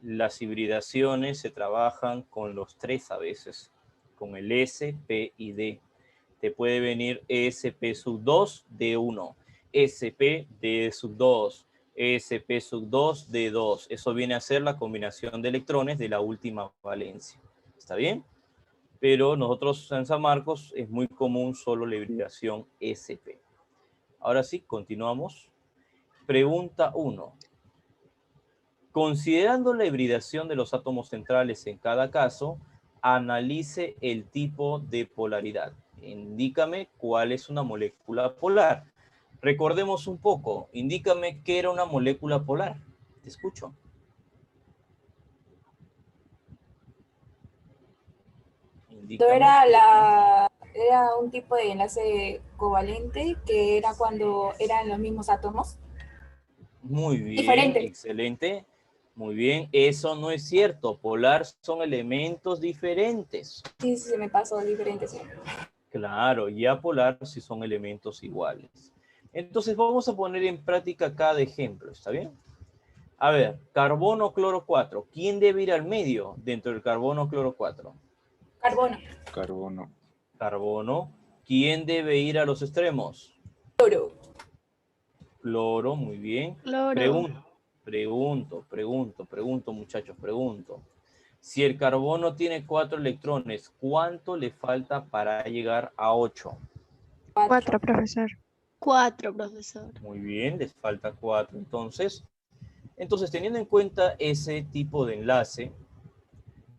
las hibridaciones se trabajan con los tres a veces, con el S, P y D. Te puede venir SP sub 2, D1, SP, D sub 2, SP sub 2, D2. Eso viene a ser la combinación de electrones de la última valencia. ¿Está bien? Pero nosotros en San Marcos es muy común solo la hibridación SP. Ahora sí, continuamos. Pregunta 1. Considerando la hibridación de los átomos centrales en cada caso, analice el tipo de polaridad. Indícame cuál es una molécula polar. Recordemos un poco. Indícame qué era una molécula polar. Te escucho. Indícame. Era un tipo de enlace covalente que era cuando eran los mismos átomos. Muy bien, Diferente. excelente. Muy bien, eso no es cierto. Polar son elementos diferentes. Sí, se me pasó diferente, sí. Claro, y apolar sí son elementos iguales. Entonces vamos a poner en práctica cada ejemplo, ¿está bien? A ver, carbono, cloro 4. ¿Quién debe ir al medio dentro del carbono, cloro 4? Carbono. Carbono. Carbono. ¿Quién debe ir a los extremos? Cloro. Cloro, muy bien. Cloro. Pregunto, muchachos, pregunto. Si el carbono tiene 4 electrones, ¿cuánto le falta para llegar a 8? 4, profesor. 4, profesor. Muy bien, les falta 4. Entonces, teniendo en cuenta ese tipo de enlace,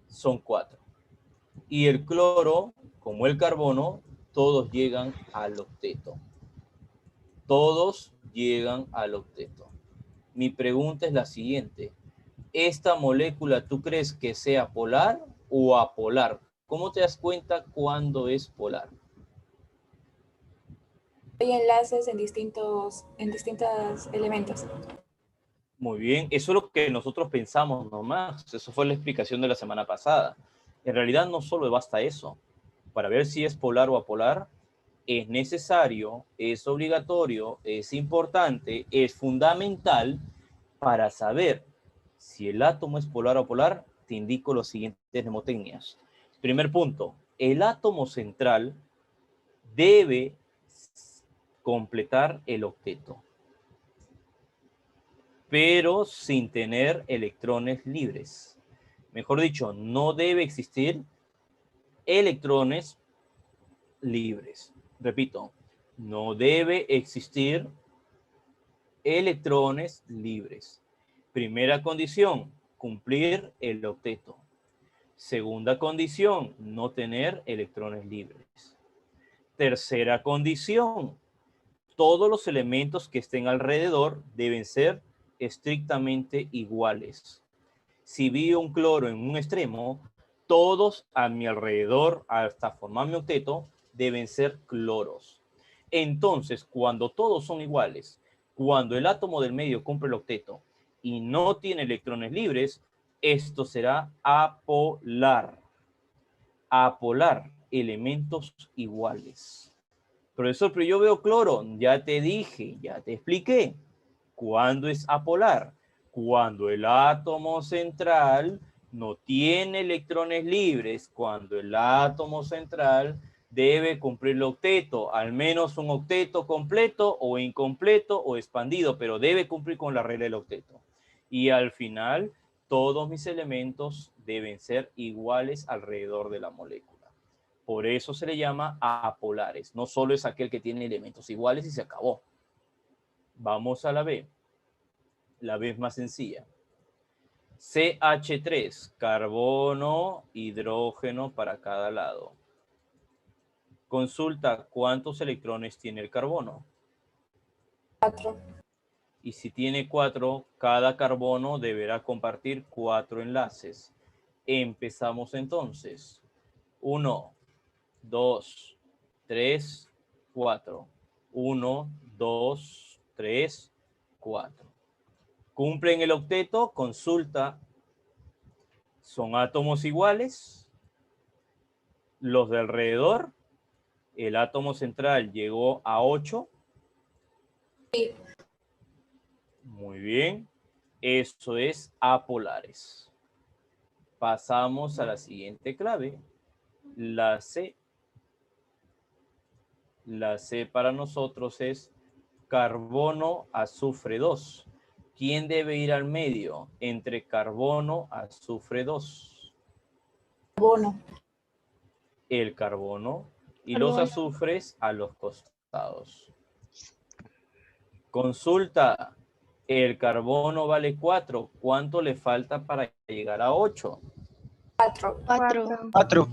son 4. Y el cloro, como el carbono, todos llegan al octeto. Todos llegan al octeto. Mi pregunta es la siguiente. ¿Esta molécula tú crees que sea polar o apolar? ¿Cómo te das cuenta cuándo es polar? Hay enlaces en distintos elementos. Muy bien, eso es lo que nosotros pensamos nomás. Eso fue la explicación de la semana pasada. En realidad no solo basta eso. Para ver si es polar o apolar, es necesario, es obligatorio, es importante, es fundamental para saber si el átomo es polar o apolar. Te indico los siguientes mnemotecnias. Primer punto, el átomo central debe completar el octeto, pero sin tener electrones libres. Mejor dicho, no debe existir electrones libres. Repito, no debe existir electrones libres. Primera condición, cumplir el octeto. Segunda condición, no tener electrones libres. Tercera condición, todos los elementos que estén alrededor deben ser estrictamente iguales. Si vi un cloro en un extremo, todos a mi alrededor, hasta formar mi octeto, deben ser cloros. Entonces, cuando todos son iguales, cuando el átomo del medio cumple el octeto y no tiene electrones libres, esto será apolar. Apolar, elementos iguales. Profesor, pero yo veo cloro. Ya te dije, ya te expliqué. ¿Cuándo es apolar? Cuando el átomo central no tiene electrones libres, cuando el átomo central debe cumplir el octeto, al menos un octeto completo o incompleto o expandido, pero debe cumplir con la regla del octeto. Y al final, todos mis elementos deben ser iguales alrededor de la molécula. Por eso se le llama apolares. No solo es aquel que tiene elementos iguales y se acabó. Vamos a la B. La B es más sencilla. CH3, carbono, hidrógeno para cada lado. Consulta cuántos electrones tiene el carbono. 4. Y si tiene 4, cada carbono deberá compartir 4 enlaces. Empezamos entonces. 1, 2, 3, 4. 1, 2, 3, 4. ¿Cumplen el octeto? Consulta. ¿Son átomos iguales? Los de alrededor. El átomo central llegó a 8. Sí. Muy bien. Eso es apolares. Pasamos a la siguiente clave. La C. La C para nosotros es carbono, azufre 2. ¿Quién debe ir al medio entre carbono, azufre 2? Carbono. El carbono y los azufres a los costados. Consulta. El carbono vale 4. ¿Cuánto le falta para llegar a 8? 4. 4.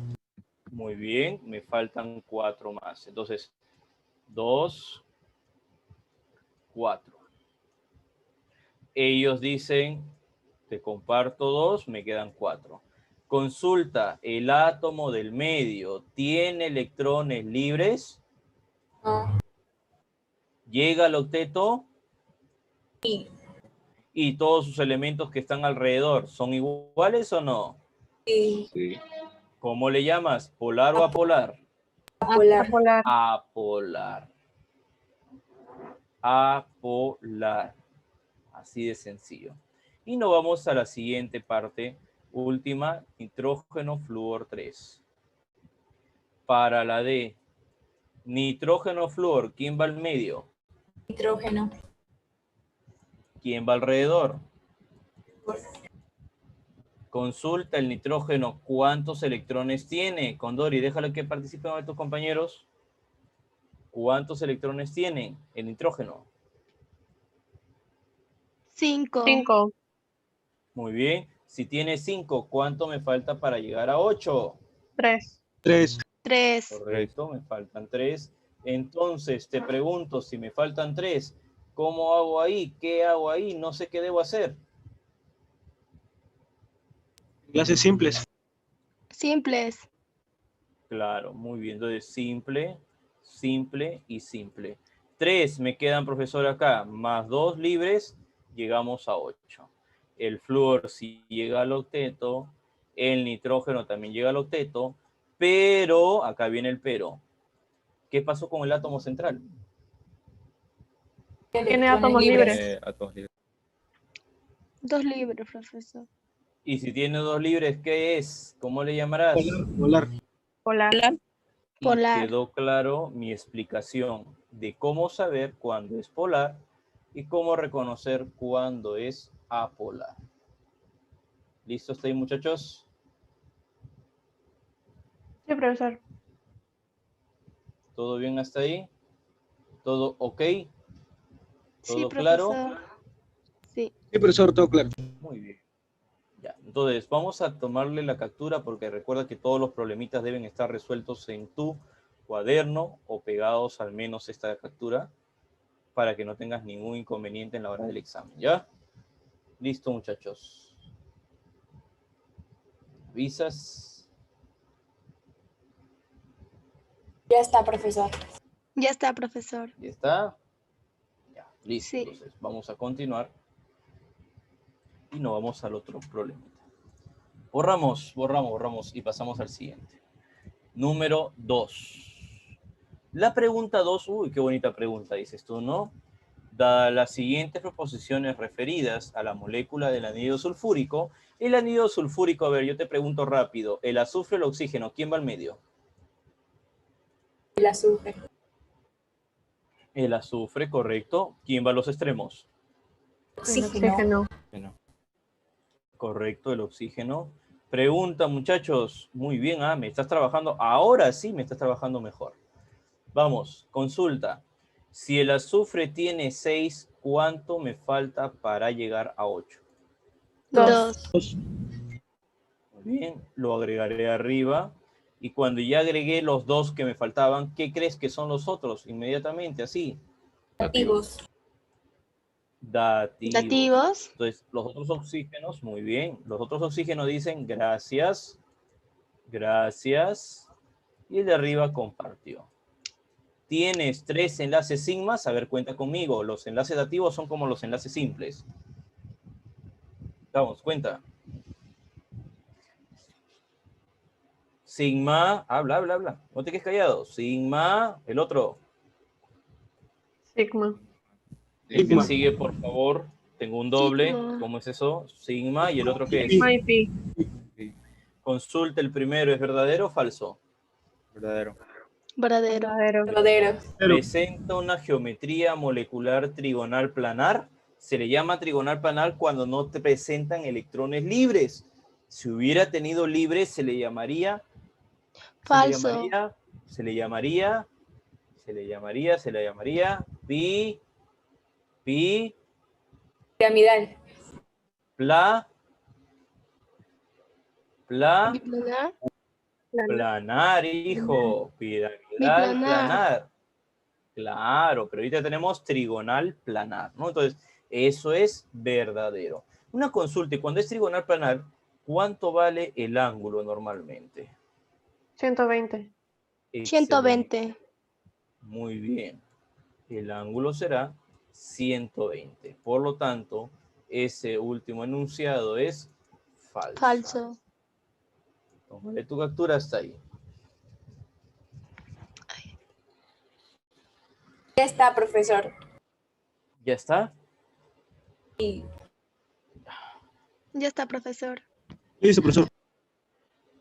Muy bien, me faltan 4 más. Entonces, 2, 4. Ellos dicen, te comparto 2, me quedan 4. Consulta, ¿el átomo del medio tiene electrones libres? No. ¿Llega al octeto? Sí. ¿Y todos sus elementos que están alrededor son iguales o no? Sí. Sí. ¿Cómo le llamas? ¿Polar o apolar? Apolar. Apolar. Apolar. Así de sencillo. Y nos vamos a la siguiente parte, última, nitrógeno, flúor 3. Para la D, nitrógeno, flúor, ¿quién va al medio? Nitrógeno. ¿Quién va alrededor? Consulta el nitrógeno, ¿cuántos electrones tiene? Condori, déjalo que participen de tus compañeros. ¿Cuántos electrones tiene el nitrógeno? 5. 5. Muy bien. Si tiene 5, ¿cuánto me falta para llegar a 8? 3. 3. 3. Correcto, me faltan 3. Entonces, te pregunto, si me faltan 3, ¿cómo hago ahí? ¿Qué hago ahí? No sé qué debo hacer. Clases simples. Simples. Claro, muy bien. Entonces, simple, simple y simple. 3 me quedan, profesor, acá. Más 2 libres, llegamos a 8. El flúor sí llega al octeto. El nitrógeno también llega al octeto. Pero, acá viene el pero. ¿Qué pasó con el átomo central? Tiene átomos libres. Átomos libres. 2 libres, profesor. Y si tiene 2 libres, ¿qué es? ¿Cómo le llamarás? Polar. Polar. Y Polar. quedó claro mi explicación de cómo saber cuándo es polar y cómo reconocer cuándo es apolar. ¿Listo hasta ahí, muchachos? Sí, profesor. ¿Todo bien hasta ahí? ¿Todo ok? Sí, ¿Todo claro? profesor. Sí. Sí, profesor, todo claro. Muy bien. Ya, entonces vamos a tomarle la captura porque recuerda que todos los problemitas deben estar resueltos en tu cuaderno o pegados al menos esta captura para que no tengas ningún inconveniente en la hora del examen, ¿ya? Listo, muchachos. ¿Avisas? Ya está, profesor. Ya está, profesor. ¿Ya está? Ya, listo. Sí. Entonces vamos a continuar. Y no vamos al otro problema. Borramos y pasamos al siguiente. Número 2. La pregunta 2, uy, qué bonita pregunta, dices tú, ¿no? Dadas las siguientes proposiciones referidas a la molécula del anhídrido sulfúrico, el anhídrido sulfúrico, a ver, yo te pregunto rápido, el azufre o el oxígeno, ¿quién va al medio? El azufre. El azufre, correcto. ¿Quién va a los extremos? Oxígeno. Oxígeno. Correcto, el oxígeno. Pregunta, muchachos. Muy bien, me estás trabajando. Ahora sí me estás trabajando mejor. Vamos, consulta. Si el azufre tiene 6, ¿cuánto me falta para llegar a 8? 2. Muy bien, lo agregaré arriba. Y cuando ya agregué los 2 que me faltaban, ¿qué crees que son los otros? Inmediatamente, así. Dativos. Dativos. Entonces, los otros oxígenos, muy bien. Los otros oxígenos dicen gracias, gracias. Y el de arriba compartió. Tienes 3 enlaces sigmas. A ver, cuenta conmigo. Los enlaces dativos son como los enlaces simples. Vamos, cuenta. Sigma, habla. No te quedes callado. Sigma, el otro. Sigma. El que Sigma. sigue, por favor. Tengo un doble. Sigma. ¿Cómo es eso? Sigma. ¿Y el otro qué es? Sigma y pi. Consulta el primero. ¿Es verdadero o falso? Verdadero. Verdadero. Verdadero. Verdadero. Presenta una geometría molecular trigonal planar. Se le llama trigonal planar cuando no te presentan electrones libres. Si hubiera tenido libres, se le llamaría... Falso. Se le llamaría pi, Piramidal. Biplanar. planar, hijo. Piramidal, Biplanar. planar. Claro, pero ahorita tenemos trigonal planar, ¿no? Entonces, eso es verdadero. Una consulta, y cuando es trigonal planar, ¿cuánto vale el ángulo normalmente? 120. Excelente. 120. Muy bien. El ángulo será 120. Por lo tanto, ese último enunciado es falso. Falso. Tómale tu captura hasta ahí. Ya está, profesor. ¿Ya está? Y Ya está, profesor. Listo, profesor.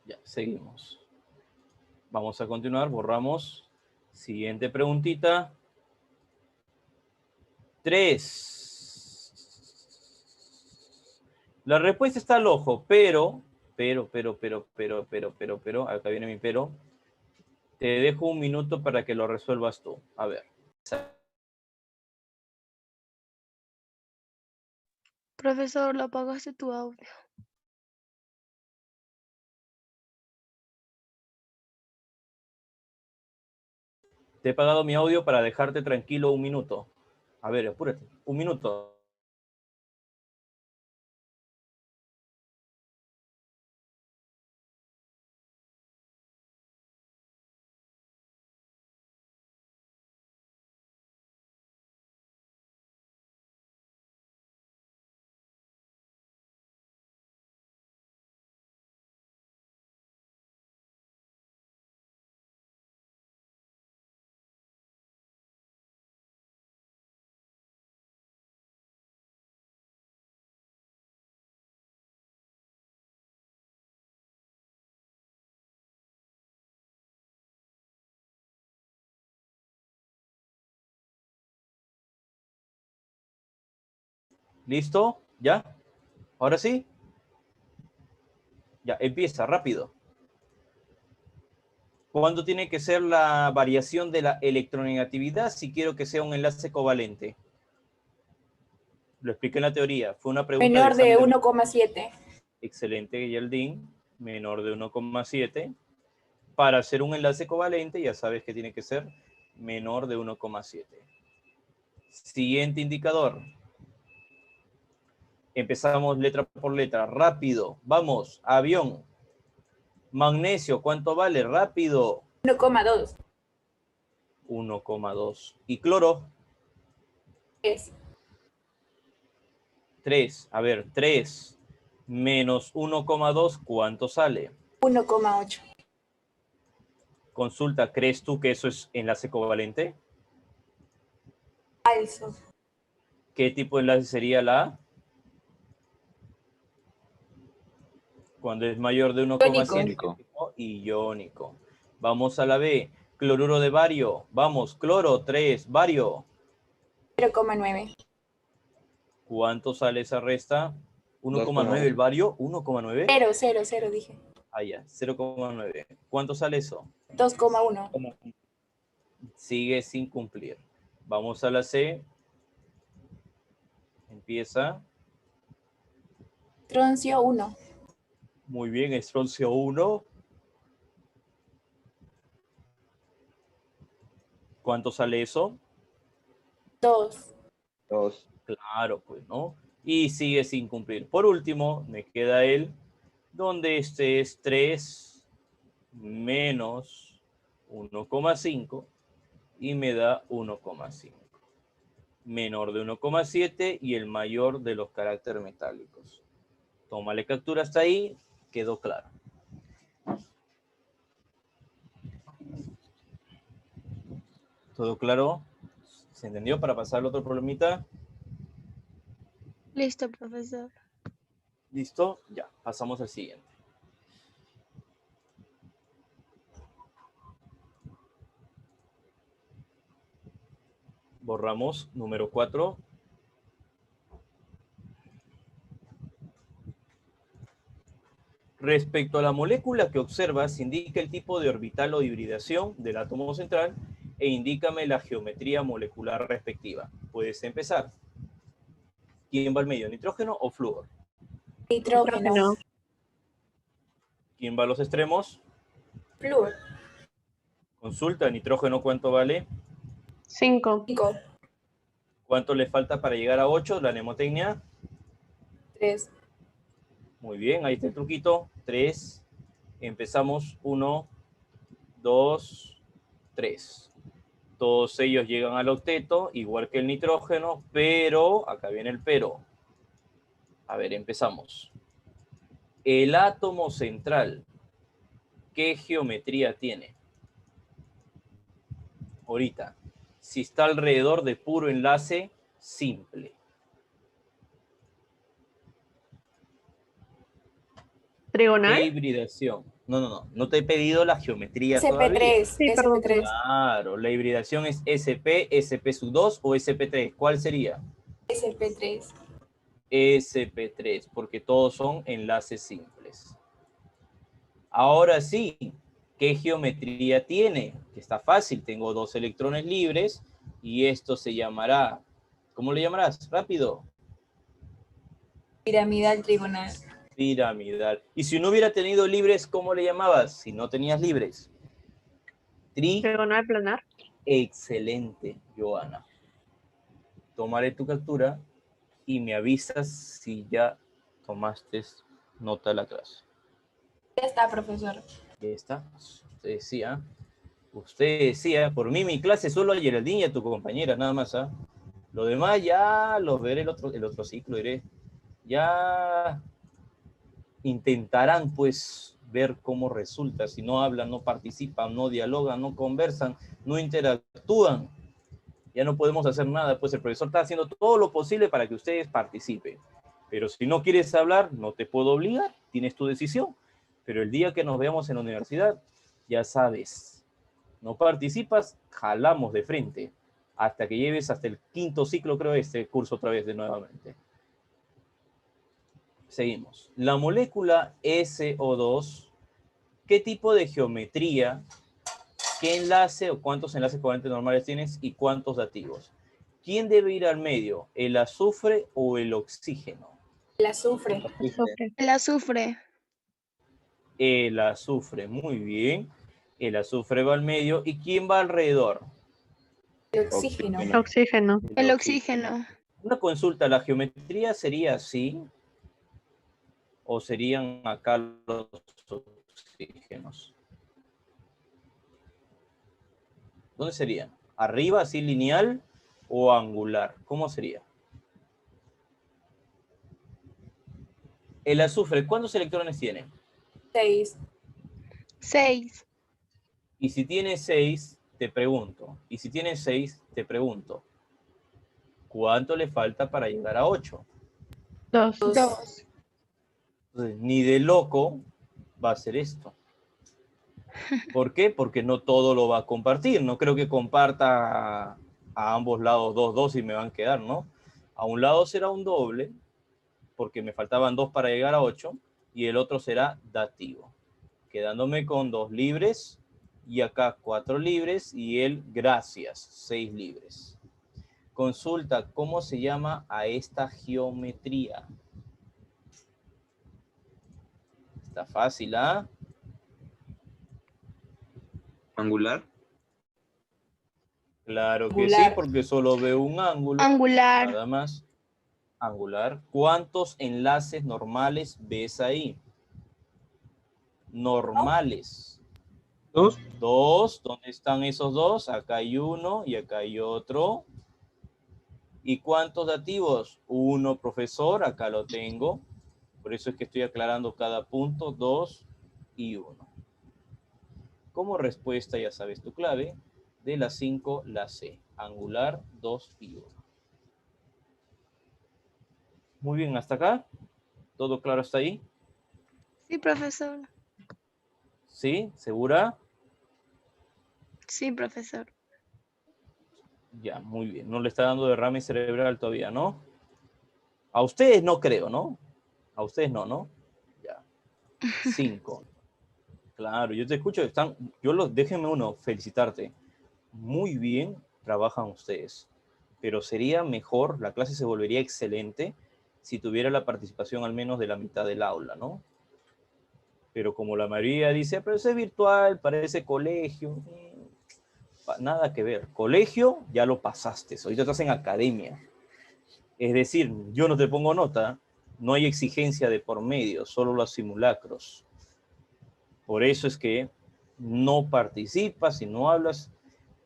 Ya, seguimos. Vamos a continuar, borramos. Siguiente preguntita. 3. La respuesta está al ojo, pero, acá viene mi pero. Te dejo un minuto para que lo resuelvas tú. A ver. Profesor, lo apagaste tu audio. Te he pagado mi audio para dejarte tranquilo un minuto. A ver, apúrate. Un minuto. ¿Listo? ¿Ya? ¿Ahora sí? Ya, empieza, rápido. ¿Cuándo tiene que ser la variación de la electronegatividad si quiero que sea un enlace covalente? Lo expliqué en la teoría. Fue una pregunta menor de examen 1,7. Excelente, Yeldín. Menor de 1,7. Para hacer un enlace covalente, ya sabes que tiene que ser menor de 1,7. Siguiente indicador. Empezamos letra por letra. Rápido. Vamos. Avión. Magnesio. ¿Cuánto vale? Rápido. 1,2. 1,2. ¿Y cloro? 3. 3. A ver, 3 menos 1,2, ¿cuánto sale? 1,8. Consulta, ¿crees tú que eso es enlace covalente? Falso. ¿Qué tipo de enlace sería la A? Cuando es mayor de 1,7. Iónico. Iónico. Vamos a la B. Cloruro de bario. Vamos, cloro, 3, bario. 0,9. ¿Cuánto sale esa resta? 1,9 el bario, 1,9. 0 dije. Ah, ya, 0,9. ¿Cuánto sale eso? 2,1. Sigue sin cumplir. Vamos a la C. Empieza. Troncio 1. Muy bien, estroncio 1. ¿Cuánto sale eso? 2. 2. Claro, pues, ¿no? Y sigue sin cumplir. Por último, me queda el donde este es 3 menos 1,5 y me da 1,5. Menor de 1,7 y el mayor de los caracteres metálicos. Tómale captura hasta ahí, quedó claro. ¿Todo claro? ¿Se entendió para pasar al otro problemita? Listo, profesor. ¿Listo? Ya, pasamos al siguiente. Borramos número 4. Respecto a la molécula que observas, indica el tipo de orbital o hibridación del átomo central e indícame la geometría molecular respectiva. Puedes empezar. ¿Quién va al medio, nitrógeno o flúor? Nitrógeno. ¿Quién va a los extremos? Flúor. Consulta, nitrógeno, ¿cuánto vale? 5. 5. ¿Cuánto le falta para llegar a 8? La mnemotecnia. 3. Muy bien, ahí está el truquito. 3. Empezamos. 1, 2, 3. Todos ellos llegan al octeto, igual que el nitrógeno, pero, acá viene el pero. A ver, empezamos. El átomo central, ¿qué geometría tiene? Ahorita, si está alrededor de puro enlace simple. ¿Trigonal? ¿Qué hibridación? No te he pedido la geometría todavía. SP3. Sí, perdón. SP3. Claro, la hibridación es SP, SP2 o SP3. ¿Cuál sería? SP3. SP3, porque todos son enlaces simples. Ahora sí, ¿qué geometría tiene? Está fácil, tengo 2 electrones libres y esto se llamará, ¿cómo le llamarás? Rápido. Piramidal trigonal. Piramidal. Y si no hubiera tenido libres, ¿cómo le llamabas? Si no tenías libres. ¿Trigonal planar? Excelente, Joana. Tomaré tu captura y me avisas si ya tomaste nota de la clase. Ya está, profesor. Ya está. Usted decía, por mí mi clase solo a Geraldine y a tu compañera, nada más. Lo demás ya los veré el otro ciclo, diré. Ya intentarán pues ver cómo resulta. Si no hablan, no participan, no dialogan, no conversan, no interactúan, ya no podemos hacer nada. Pues el profesor está haciendo todo lo posible para que ustedes participen. Pero si no quieres hablar, no te puedo obligar, tienes tu decisión. Pero el día que nos veamos en la universidad, ya sabes, no participas, jalamos de frente, hasta que lleves hasta el 5º ciclo, creo, este curso otra vez de nuevamente. Seguimos. La molécula SO2, ¿qué tipo de geometría, qué enlace o cuántos enlaces covalentes normales tienes y cuántos dativos? ¿Quién debe ir al medio, el azufre o el oxígeno? El azufre. El azufre. El azufre, muy bien. El azufre va al medio. ¿Y quién va alrededor? El oxígeno. Oxígeno. El oxígeno. Una consulta, ¿la geometría sería así? ¿O serían acá los oxígenos? ¿Dónde serían? ¿Arriba, así lineal o angular? ¿Cómo sería? El azufre, ¿cuántos electrones tiene? 6. 6. Y si tiene 6, te pregunto. Y si tiene 6, te pregunto. ¿Cuánto le falta para llegar a 8? 2. 2. Entonces, ni de loco va a ser esto. ¿Por qué? Porque no todo lo va a compartir. No creo que comparta a ambos lados 2, 2 y me van a quedar, ¿no? A un lado será un doble, porque me faltaban 2 para llegar a 8, y el otro será dativo, quedándome con 2 libres, y acá 4 libres, y él, gracias, 6 libres. Consulta, ¿cómo se llama a esta geometría? Está fácil, ¿ah? Angular. Claro que sí, Angular. porque solo veo un ángulo. Angular. Nada más. Angular. ¿Cuántos enlaces normales ves ahí? Normales. 2. 2. ¿Dónde están esos 2? Acá hay uno y acá hay otro. ¿Y cuántos dativos? 1, profesor. Acá lo tengo. Por eso es que estoy aclarando cada punto. 2 y 1. Como respuesta, ya sabes tu clave. De las 5, la C. Angular, 2 y 1. Muy bien, hasta acá. ¿Todo claro hasta ahí? Sí, profesor. ¿Sí? ¿Segura? Sí, profesor. Ya, muy bien. No le está dando derrame cerebral todavía, ¿no? A ustedes no creo, ¿no? A ustedes no, ¿no? Ya. 5. Claro, yo te escucho. Déjenme uno felicitarte. Muy bien trabajan ustedes. Pero sería mejor, la clase se volvería excelente si tuviera la participación al menos de la mitad del aula, ¿no? Pero como la mayoría dice, pero eso es virtual, parece colegio. Nada que ver. Colegio ya lo pasaste, ahorita estás en academia. Es decir, yo no te pongo nota, no hay exigencia de por medio, solo los simulacros. Por eso es que no participas y no hablas,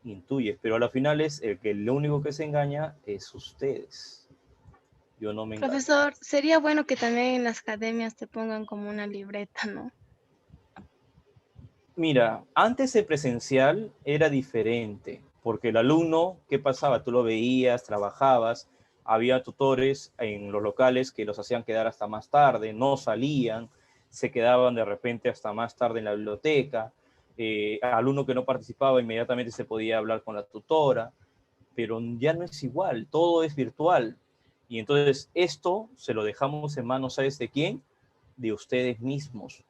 intuyes, pero a la final es lo único que se engaña es ustedes. Yo no me engaño. Profesor, sería bueno que también en las academias te pongan como una libreta, ¿no? Mira, antes el presencial era diferente, porque el alumno, ¿qué pasaba? Tú lo veías, trabajabas, había tutores en los locales que los hacían quedar hasta más tarde, no salían, se quedaban de repente hasta más tarde en la biblioteca, alumno que no participaba inmediatamente se podía hablar con la tutora, pero ya no es igual, todo es virtual. Y entonces esto se lo dejamos en manos, ¿sabes de quién? De ustedes mismos.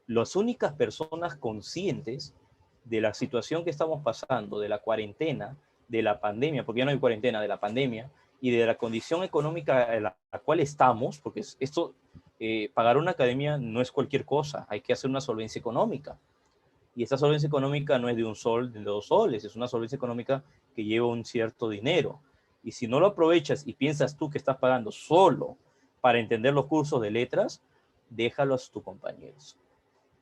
Las únicas personas conscientes de la situación que estamos pasando, de la cuarentena, de la pandemia, porque ya no hay cuarentena, de la pandemia, y de la condición económica en la cual estamos, porque esto, pagar una academia no es cualquier cosa, hay que hacer una solvencia económica. Y esta solvencia económica no es de un sol, de 2 soles, es una solvencia económica que lleva un cierto dinero. Y si no lo aprovechas y piensas tú que estás pagando solo para entender los cursos de letras, déjalos a tus compañeros.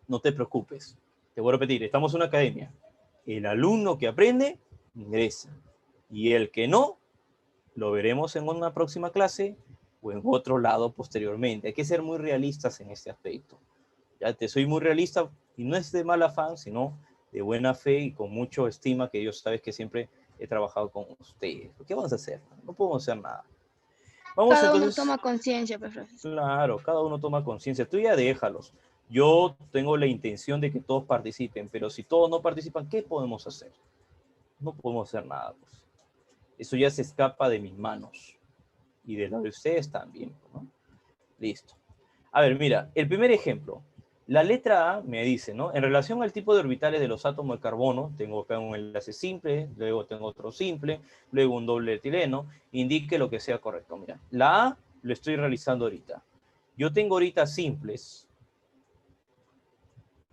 No te preocupes. Te voy a repetir, estamos en una academia. El alumno que aprende, ingresa. Y el que no, lo veremos en una próxima clase o en otro lado posteriormente. Hay que ser muy realistas en este aspecto. Ya te soy muy realista y no es de mala afán, sino de buena fe y con mucha estima que Dios sabe que siempre he trabajado con ustedes. ¿Qué vamos a hacer? No podemos hacer nada. Vamos Cada entonces. uno toma conciencia, profesor. Claro, cada uno toma conciencia. Tú ya déjalos. Yo tengo la intención de que todos participen, pero si todos no participan, ¿qué podemos hacer? No podemos hacer nada, pues. Eso ya se escapa de mis manos. Y de las de ustedes también, ¿no? Listo. A ver, mira, el primer ejemplo. La letra A me dice, ¿no? En relación al tipo de orbitales de los átomos de carbono, tengo acá un enlace simple, luego tengo otro simple, luego un doble etileno, indique lo que sea correcto. Mira, la A lo estoy realizando ahorita. Yo tengo ahorita simples.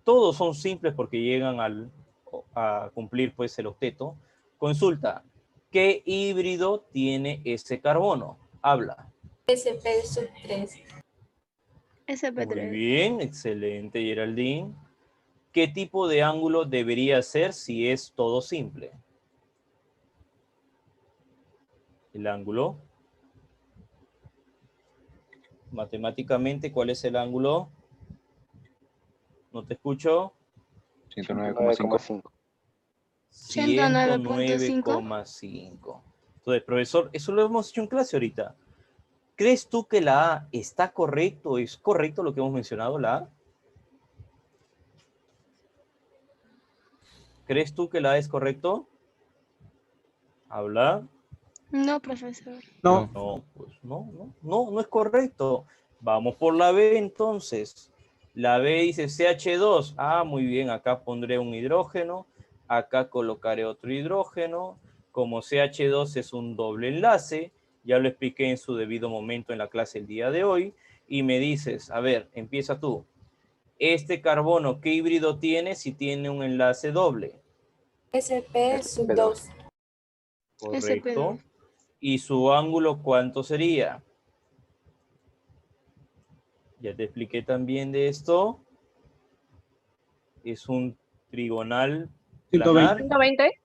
Todos son simples porque llegan a cumplir pues el octeto. Consulta, ¿qué híbrido tiene ese carbono? Habla. SP3. Muy SP3. bien, excelente, Geraldine. ¿Qué tipo de ángulo debería ser si es todo simple? El ángulo. Matemáticamente, ¿cuál es el ángulo? No te escucho. 109,5. 109,5. Entonces, profesor, eso lo hemos hecho en clase ahorita. ¿Crees tú que la A está correcto? ¿Es correcto lo que hemos mencionado, la A? ¿Crees tú que la A es correcto? ¿Habla? No, profesor. No. No, pues no es correcto. Vamos por la B entonces. La B dice CH2. Ah, muy bien, acá pondré un hidrógeno. Acá colocaré otro hidrógeno. Como CH2 es un doble enlace, ya lo expliqué en su debido momento en la clase el día de hoy. Y me dices, a ver, empieza tú. Este carbono, ¿qué híbrido tiene si tiene un enlace doble? SP sub 2. Correcto. ¿Y su ángulo cuánto sería? Ya te expliqué también de esto. Es un trigonal planar. 120.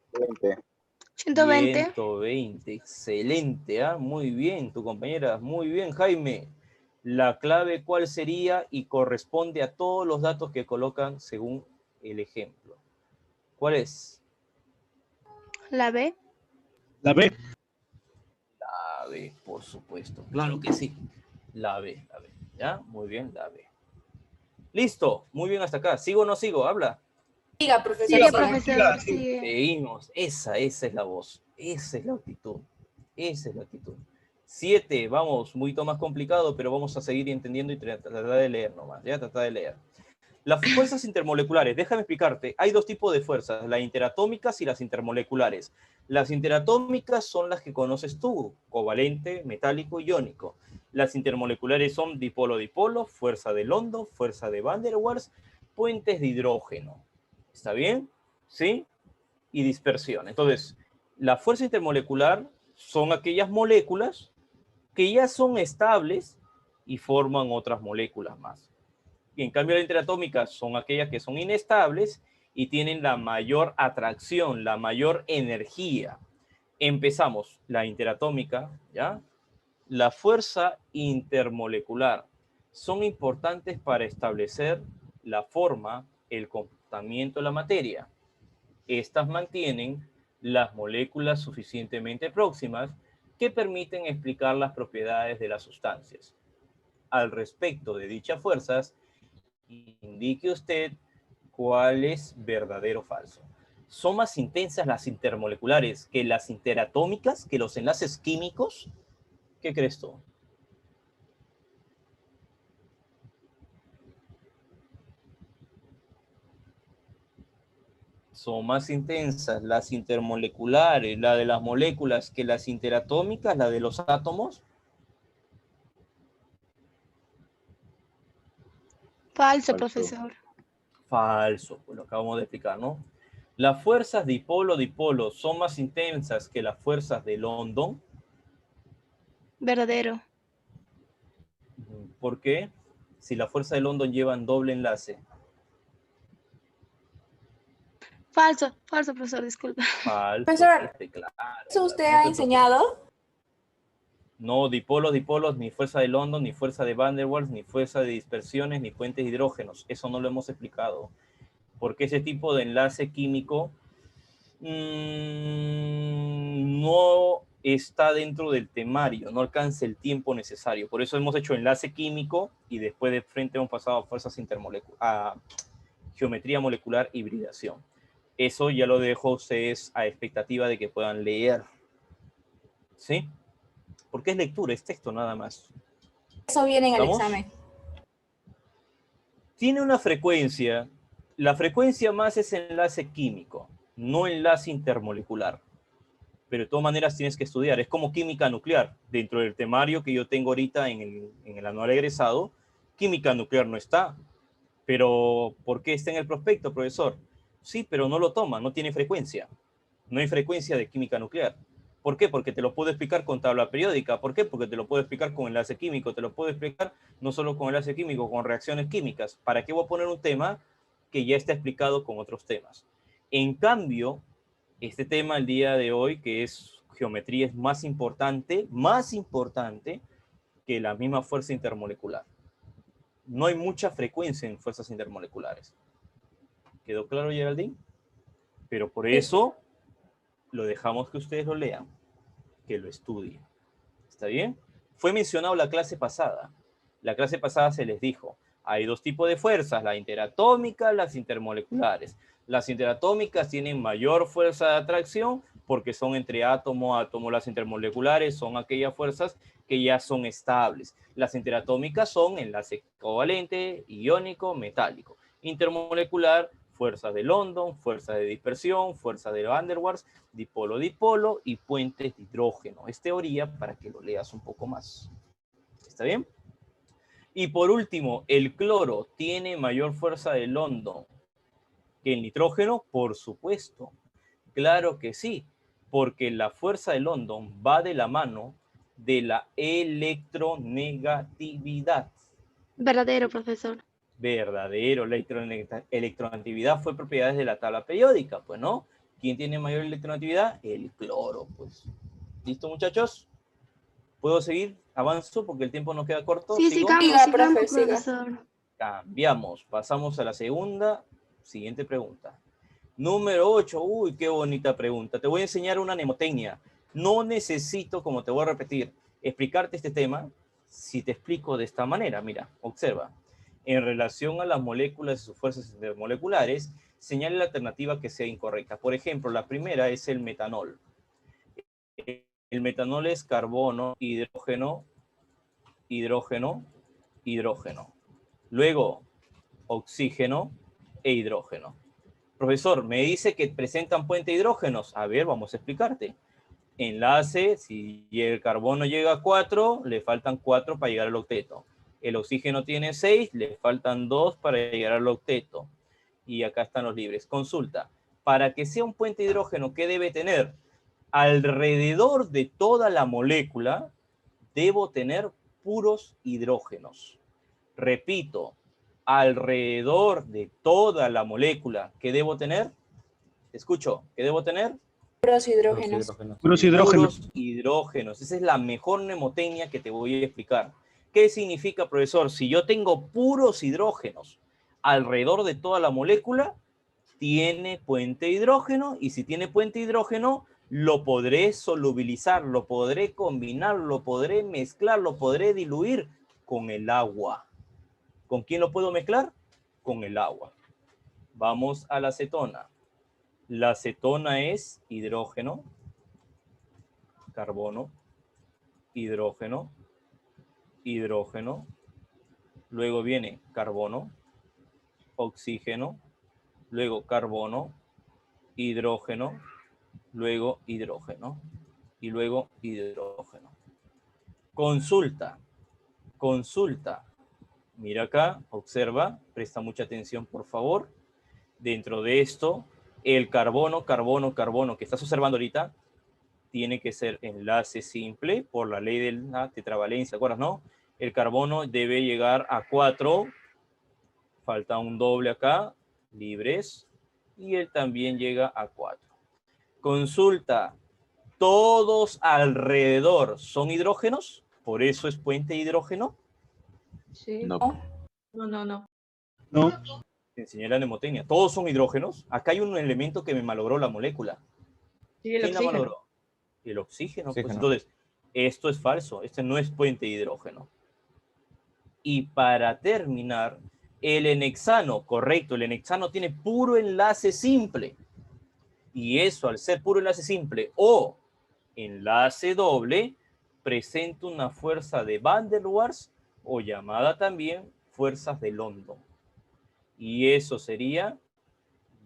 120. 120. Excelente, ¿ah? Muy bien, tu compañera. Muy bien, Jaime. La clave, ¿cuál sería? Y corresponde a todos los datos que colocan según el ejemplo. ¿Cuál es? La B. La B. La B, por supuesto. Claro que sí. La B. ¿Ya? Muy bien, la B. Listo. Muy bien hasta acá. ¿Sigo o no sigo? Habla. Siga, profesor. Sigue, siga. profesor. Sigue. Seguimos. Esa es la voz. Esa es la actitud. Esa es la actitud. 7. Vamos. Un poquito más complicado, pero vamos a seguir entendiendo y tratar de leer nomás. Ya, tratar de leer. Las fuerzas intermoleculares, déjame explicarte, hay dos tipos de fuerzas, las interatómicas y las intermoleculares. Las interatómicas son las que conoces tú, covalente, metálico y iónico. Las intermoleculares son dipolo-dipolo, fuerza de London, fuerza de Van der Waals, puentes de hidrógeno. ¿Está bien? ¿Sí? Y dispersión. Entonces, la fuerza intermolecular son aquellas moléculas que ya son estables y forman otras moléculas más. Y en cambio, las interatómicas son aquellas que son inestables y tienen la mayor atracción, la mayor energía. Empezamos. La interatómica, ¿ya? La fuerza intermolecular. Son importantes para establecer la forma, el comportamiento de la materia. Estas mantienen las moléculas suficientemente próximas que permiten explicar las propiedades de las sustancias. Al respecto de dichas fuerzas, indique usted cuál es verdadero o falso. ¿Son más intensas las intermoleculares que las interatómicas, que los enlaces químicos? ¿Qué crees tú? Son más intensas las intermoleculares, la de las moléculas, que las interatómicas, la de los átomos. Falso, profesor. Falso, pues lo acabamos de explicar, ¿no? Las fuerzas dipolo-dipolo son más intensas que las fuerzas de London. Verdadero. ¿Por qué? Si la fuerza de London llevan doble enlace. Falso, profesor, disculpa. Falso. Profesor, Claro, ¿eso usted no ha te enseñado? No, dipolos, ni fuerza de London, ni fuerza de Van der Waals, ni fuerza de dispersiones, ni puentes de hidrógenos. Eso no lo hemos explicado. Porque ese tipo de enlace químico no está dentro del temario, no alcanza el tiempo necesario. Por eso hemos hecho enlace químico y después de frente hemos pasado a fuerzas intermoleculares, a geometría molecular, hibridación. Eso ya lo dejo a ustedes a expectativa de que puedan leer. ¿Sí? Porque es lectura, es texto nada más. Eso viene en el ¿Estamos? examen. Tiene una frecuencia. La frecuencia más es enlace químico, no enlace intermolecular. Pero de todas maneras tienes que estudiar. Es como química nuclear. Dentro del temario que yo tengo ahorita en el anual egresado, química nuclear no está. Pero, ¿por qué está en el prospecto, profesor? Sí, pero no lo toma, no tiene frecuencia. No hay frecuencia de química nuclear. ¿Por qué? Porque te lo puedo explicar con tabla periódica. ¿Por qué? Porque te lo puedo explicar con enlace químico. Te lo puedo explicar no solo con enlace químico, con reacciones químicas. ¿Para qué voy a poner un tema que ya está explicado con otros temas? En cambio, este tema el día de hoy, que es geometría, es más importante que la misma fuerza intermolecular. No hay mucha frecuencia en fuerzas intermoleculares. ¿Quedó claro, Geraldine? Pero por eso lo dejamos que ustedes lo lean, que lo estudien. ¿Está bien? Fue mencionado la clase pasada. La clase pasada se les dijo, hay dos tipos de fuerzas, la interatómica, las intermoleculares. Las interatómicas tienen mayor fuerza de atracción porque son entre átomo a átomo. Las intermoleculares son aquellas fuerzas que ya son estables. Las interatómicas son enlace covalente, iónico, metálico. Intermolecular, fuerzas de London, fuerzas de dispersión, fuerzas de Van der Waals, dipolo-dipolo y puentes de hidrógeno. Es teoría para que lo leas un poco más. ¿Está bien? Y por último, ¿el cloro tiene mayor fuerza de London que el nitrógeno? Por supuesto. Claro que sí, porque la fuerza de London va de la mano de la electronegatividad. Verdadero, profesor. Verdadero, la electronegatividad fue propiedad de la tabla periódica, pues, ¿no? ¿Quién tiene mayor electronegatividad? El cloro, pues. ¿Listo, muchachos? ¿Puedo seguir? ¿Avanzo? Porque el tiempo nos queda corto. Sí, ¿Sigo? sigamos, Siga, sigamos, profe, siga. profesor. Cambiamos. Pasamos a la siguiente pregunta. Número 8. Uy, qué bonita pregunta. Te voy a enseñar una mnemotecnia. No necesito, como te voy a repetir, explicarte este tema si te explico de esta manera. Mira, observa. En relación a las moléculas y sus fuerzas intermoleculares, señale la alternativa que sea incorrecta. Por ejemplo, la primera es el metanol. El metanol es carbono, hidrógeno, hidrógeno, hidrógeno. Luego, oxígeno e hidrógeno. Profesor, me dice que presentan puente de hidrógenos. A ver, vamos a explicarte. Enlace, si el carbono llega a 4, le faltan 4 para llegar al octeto. El oxígeno tiene 6, le faltan 2 para llegar al octeto. Y acá están los libres. Consulta, para que sea un puente de hidrógeno, ¿qué debe tener? Alrededor de toda la molécula, debo tener puros hidrógenos. Repito, alrededor de toda la molécula, ¿qué debo tener? Escucho, ¿qué debo tener? Puros hidrógenos. Puros hidrógenos. Puros hidrógenos. Esa es la mejor mnemotecnia que te voy a explicar. ¿Qué significa, profesor? Si yo tengo puros hidrógenos alrededor de toda la molécula, tiene puente de hidrógeno, y si tiene puente de hidrógeno, lo podré solubilizar, lo podré combinar, lo podré mezclar, lo podré diluir con el agua. ¿Con quién lo puedo mezclar? Con el agua. Vamos a la acetona. La acetona es hidrógeno, carbono, hidrógeno, hidrógeno. Luego viene carbono, oxígeno, luego carbono, hidrógeno, luego hidrógeno y luego hidrógeno. Consulta, consulta. Mira acá, observa, presta mucha atención, por favor. Dentro de esto, el carbono, carbono, carbono que estás observando ahorita, tiene que ser enlace simple por la ley de la tetravalencia, ¿te acuerdas, no? El carbono debe llegar a 4, falta un doble acá, libres, y él también llega a 4. Consulta, ¿todos alrededor son hidrógenos? ¿Por eso es puente de hidrógeno? Sí. No. No. No. Te enseñé la mnemotecnia. ¿Todos son hidrógenos? Acá hay un elemento que me malogró la molécula. Sí, el ¿Quién la oxígeno. malogró? El oxígeno. Pues, Oxígeno. entonces, esto es falso. Este no es puente de hidrógeno. Y para terminar, el enhexano, correcto, el enhexano tiene puro enlace simple. Y eso, al ser puro enlace simple o enlace doble, presenta una fuerza de Van der Waals o llamada también fuerzas de London. Y eso sería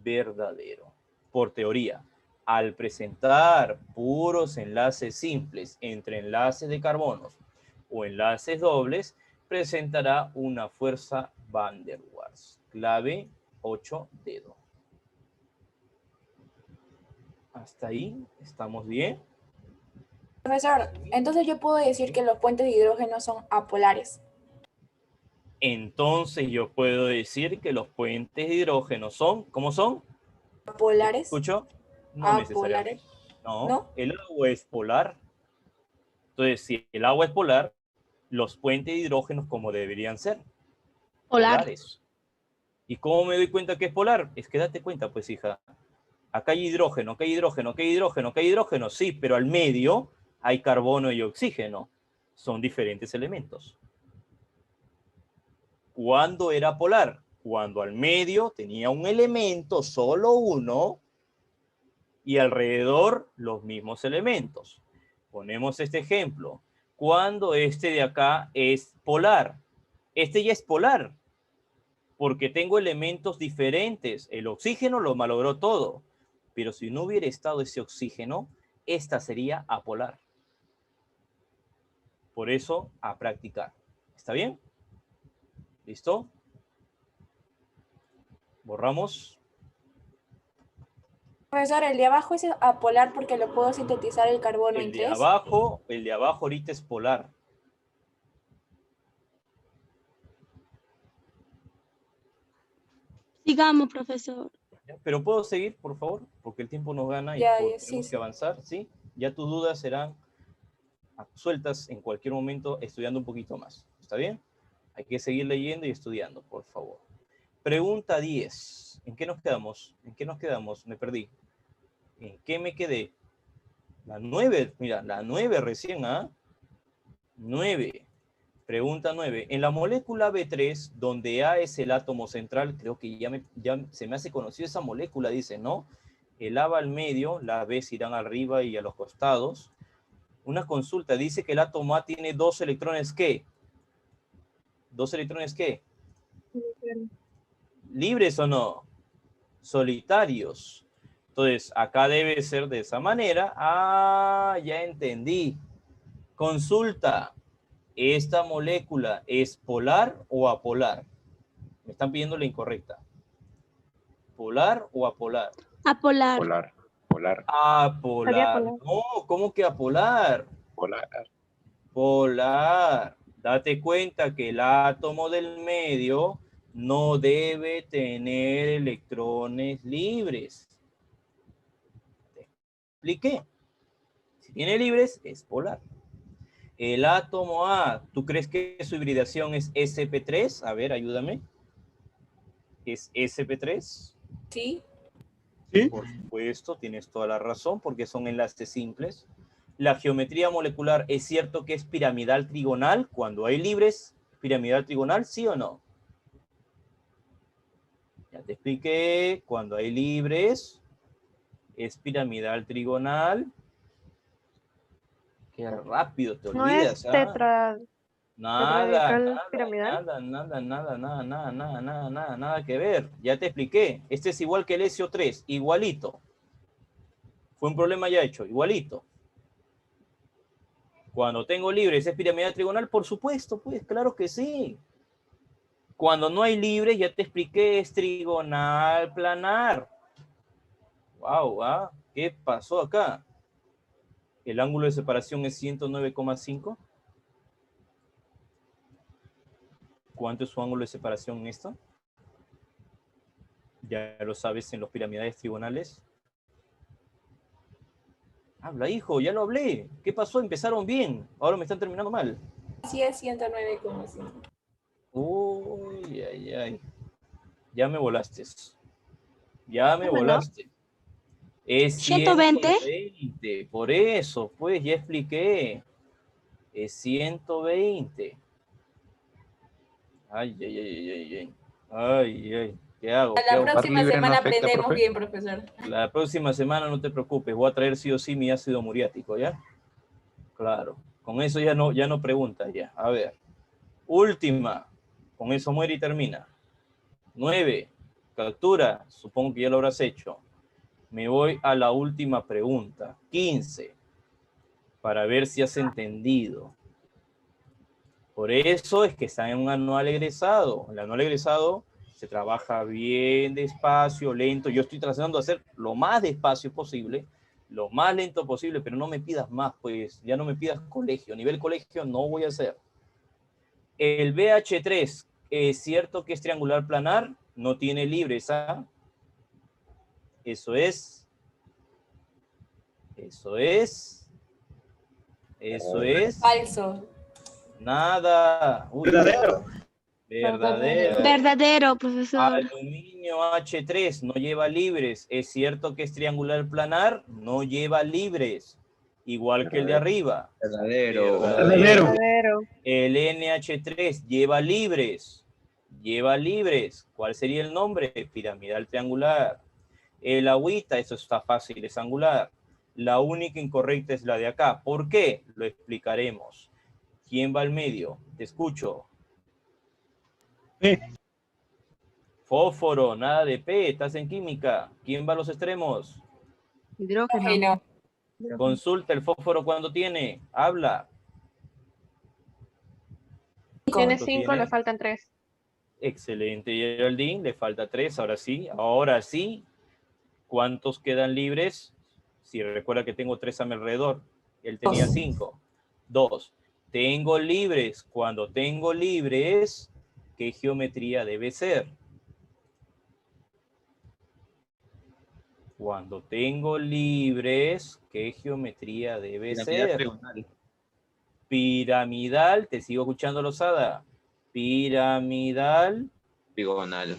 verdadero. Por teoría, al presentar puros enlaces simples entre enlaces de carbonos o enlaces dobles, presentará una fuerza Van der Waals. Clave 8 dedo. Hasta ahí, ¿estamos bien? Profesor, entonces yo puedo decir que los puentes de hidrógeno son apolares. Entonces yo puedo decir que los puentes de hidrógeno son, ¿cómo son? ¿Apolares? ¿Escucho? No ¿Apolares? necesariamente. No, ¿No? el agua es polar. Entonces, si el agua es polar, los puentes de hidrógenos como deberían ser. Polar. Polares. ¿Y cómo me doy cuenta que es polar? Es que date cuenta, pues, hija. Acá hay hidrógeno, acá hay hidrógeno, acá hay hidrógeno, acá hay hidrógeno. Sí, pero al medio hay carbono y oxígeno. Son diferentes elementos. ¿Cuándo era polar? Cuando al medio tenía un elemento, solo uno, y alrededor los mismos elementos. Ponemos este ejemplo. Cuando este de acá es polar. Este ya es polar, porque tengo elementos diferentes. El oxígeno lo malogró todo, pero si no hubiera estado ese oxígeno, esta sería apolar. Por eso, a practicar. ¿Está bien? ¿Listo? Borramos. Profesor, el de abajo es apolar porque lo puedo sintetizar el carbono en El de 3. abajo ahorita es polar. Sigamos, profesor. Pero ¿puedo seguir, por favor? Porque el tiempo nos gana y Ya, tenemos sí, que sí. avanzar, ¿sí? Ya tus dudas serán sueltas en cualquier momento estudiando un poquito más. ¿Está bien? Hay que seguir leyendo y estudiando, por favor. Pregunta 10. ¿En qué nos quedamos? ¿En qué nos quedamos? Me perdí. ¿En qué me quedé? La 9. Mira, la 9 recién, ¿ah? 9. Pregunta 9. En la molécula B3, donde A es el átomo central, creo que ya se me hace conocido esa molécula, dice, ¿no? El A va al medio, las B irán arriba y a los costados. Una consulta, dice que el átomo A tiene 2 electrones, ¿qué? ¿2 electrones qué? ¿Libres o no? Solitarios. Entonces, acá debe ser de esa manera. Ah, ya entendí. Consulta. ¿Esta molécula es polar o apolar? Me están pidiendo la incorrecta. ¿Polar o apolar? Apolar. Polar. Polar. Apolar. No, ¿cómo que apolar? Polar. Polar. Date cuenta que el átomo del medio no debe tener electrones libres. ¿Te expliqué? Si tiene libres, es polar. El átomo A, ¿tú crees que su hibridación es sp3? A ver, ayúdame. ¿Es sp3? Sí. ¿Sí? Por supuesto, tienes toda la razón, porque son enlaces simples. La geometría molecular, ¿es cierto que es piramidal trigonal? Cuando hay libres, piramidal trigonal, ¿sí o no? Ya te expliqué, cuando hay libres, es piramidal trigonal. Qué rápido te No olvidas, es ¿ah? Nada, tetrahedral piramidal. nada que ver. Ya te expliqué. Este es igual que el SO3, igualito. Fue un problema ya hecho, igualito. Cuando tengo libres, ¿es piramidal trigonal? Por supuesto, pues, claro que sí. Cuando no hay libres, ya te expliqué, es trigonal planar. Wow, ¿ah? ¿Qué pasó acá? El ángulo de separación es 109,5. ¿Cuánto es su ángulo de separación en esto? Ya lo sabes en los piramidales trigonales. Habla, hijo, ya lo hablé. ¿Qué pasó? Empezaron bien. Ahora me están terminando mal. Sí es 109,5. Uy, ay, ay. Ya me volaste. Ya me Bueno. volaste. Es 120. 120. Por eso, pues, ya expliqué. Es 120. Ay, ay, ay, ay, ay. Ay, ay. ¿Qué hago? ¿Qué La hago? próxima libre no semana afecta, aprendemos profe. bien, profesor. La próxima semana no te preocupes. Voy a traer sí o sí mi ácido muriático, ¿ya? Claro. Con eso ya no preguntas ya. A ver. Última. Con eso muere y termina. 9. Captura. Supongo que ya lo habrás hecho. Me voy a la última pregunta. 15. Para ver si has entendido. Por eso es que está en un anual egresado. El anual egresado se trabaja bien despacio, lento. Yo estoy tratando de hacer lo más despacio posible, lo más lento posible, pero no me pidas más, pues ya no me pidas colegio. Nivel colegio no voy a hacer. El BH3, ¿es cierto que es triangular planar? No tiene libres, ¿ah? Eso es. Falso. Nada. Uy, Verdadero. verdadero. Verdadero, profesor. Aluminio H3 no lleva libres. ¿Es cierto que es triangular planar? No lleva libres. Igual que el de arriba. Verdadero. Verdadero. El NH3 lleva libres. Lleva libres. ¿Cuál sería el nombre? Piramidal triangular. El agüita, eso está fácil, es angular. La única incorrecta es la de acá. ¿Por qué? Lo explicaremos. ¿Quién va al medio? Te escucho. P. Fósforo, nada de P, estás en química. ¿Quién va a los extremos? Hidrógeno. Consulta el fósforo cuando tiene. Habla. Tiene ¿Cuánto 5, tiene? le faltan 3. Excelente, Geraldine. Le falta 3, ahora sí. Ahora sí. ¿Cuántos quedan libres? Si recuerda que tengo 3 a mi alrededor. Él tenía 5. 2. Tengo libres. Cuando tengo libres, ¿qué geometría debe ser? Cuando tengo libres, ¿qué geometría debe ser? Trigonal. Piramidal, te sigo escuchando, Lozada. Piramidal, Trigonal.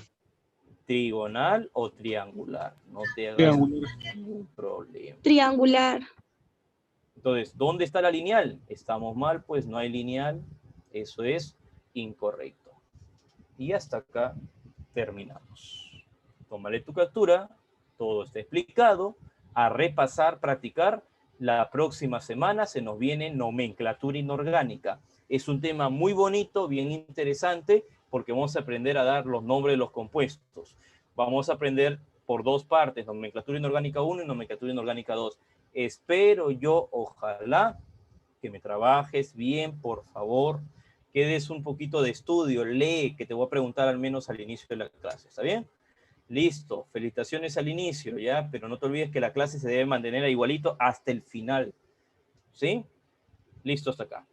trigonal o triangular. No te hagas Triangular. ningún problema. Triangular. Entonces, ¿dónde está la lineal? Estamos mal, pues no hay lineal. Eso es incorrecto. Y hasta acá terminamos. Tómale tu captura. Todo está explicado. A repasar, practicar. La próxima semana se nos viene nomenclatura inorgánica. Es un tema muy bonito, bien interesante, porque vamos a aprender a dar los nombres de los compuestos. Vamos a aprender por 2 partes, nomenclatura inorgánica 1 y nomenclatura inorgánica 2. Espero yo, ojalá, que me trabajes bien, por favor. Que des un poquito de estudio, lee, que te voy a preguntar al menos al inicio de la clase. ¿Está bien? Listo, felicitaciones al inicio, ¿ya? Pero no te olvides que la clase se debe mantener igualito hasta el final. ¿Sí? Listo hasta acá.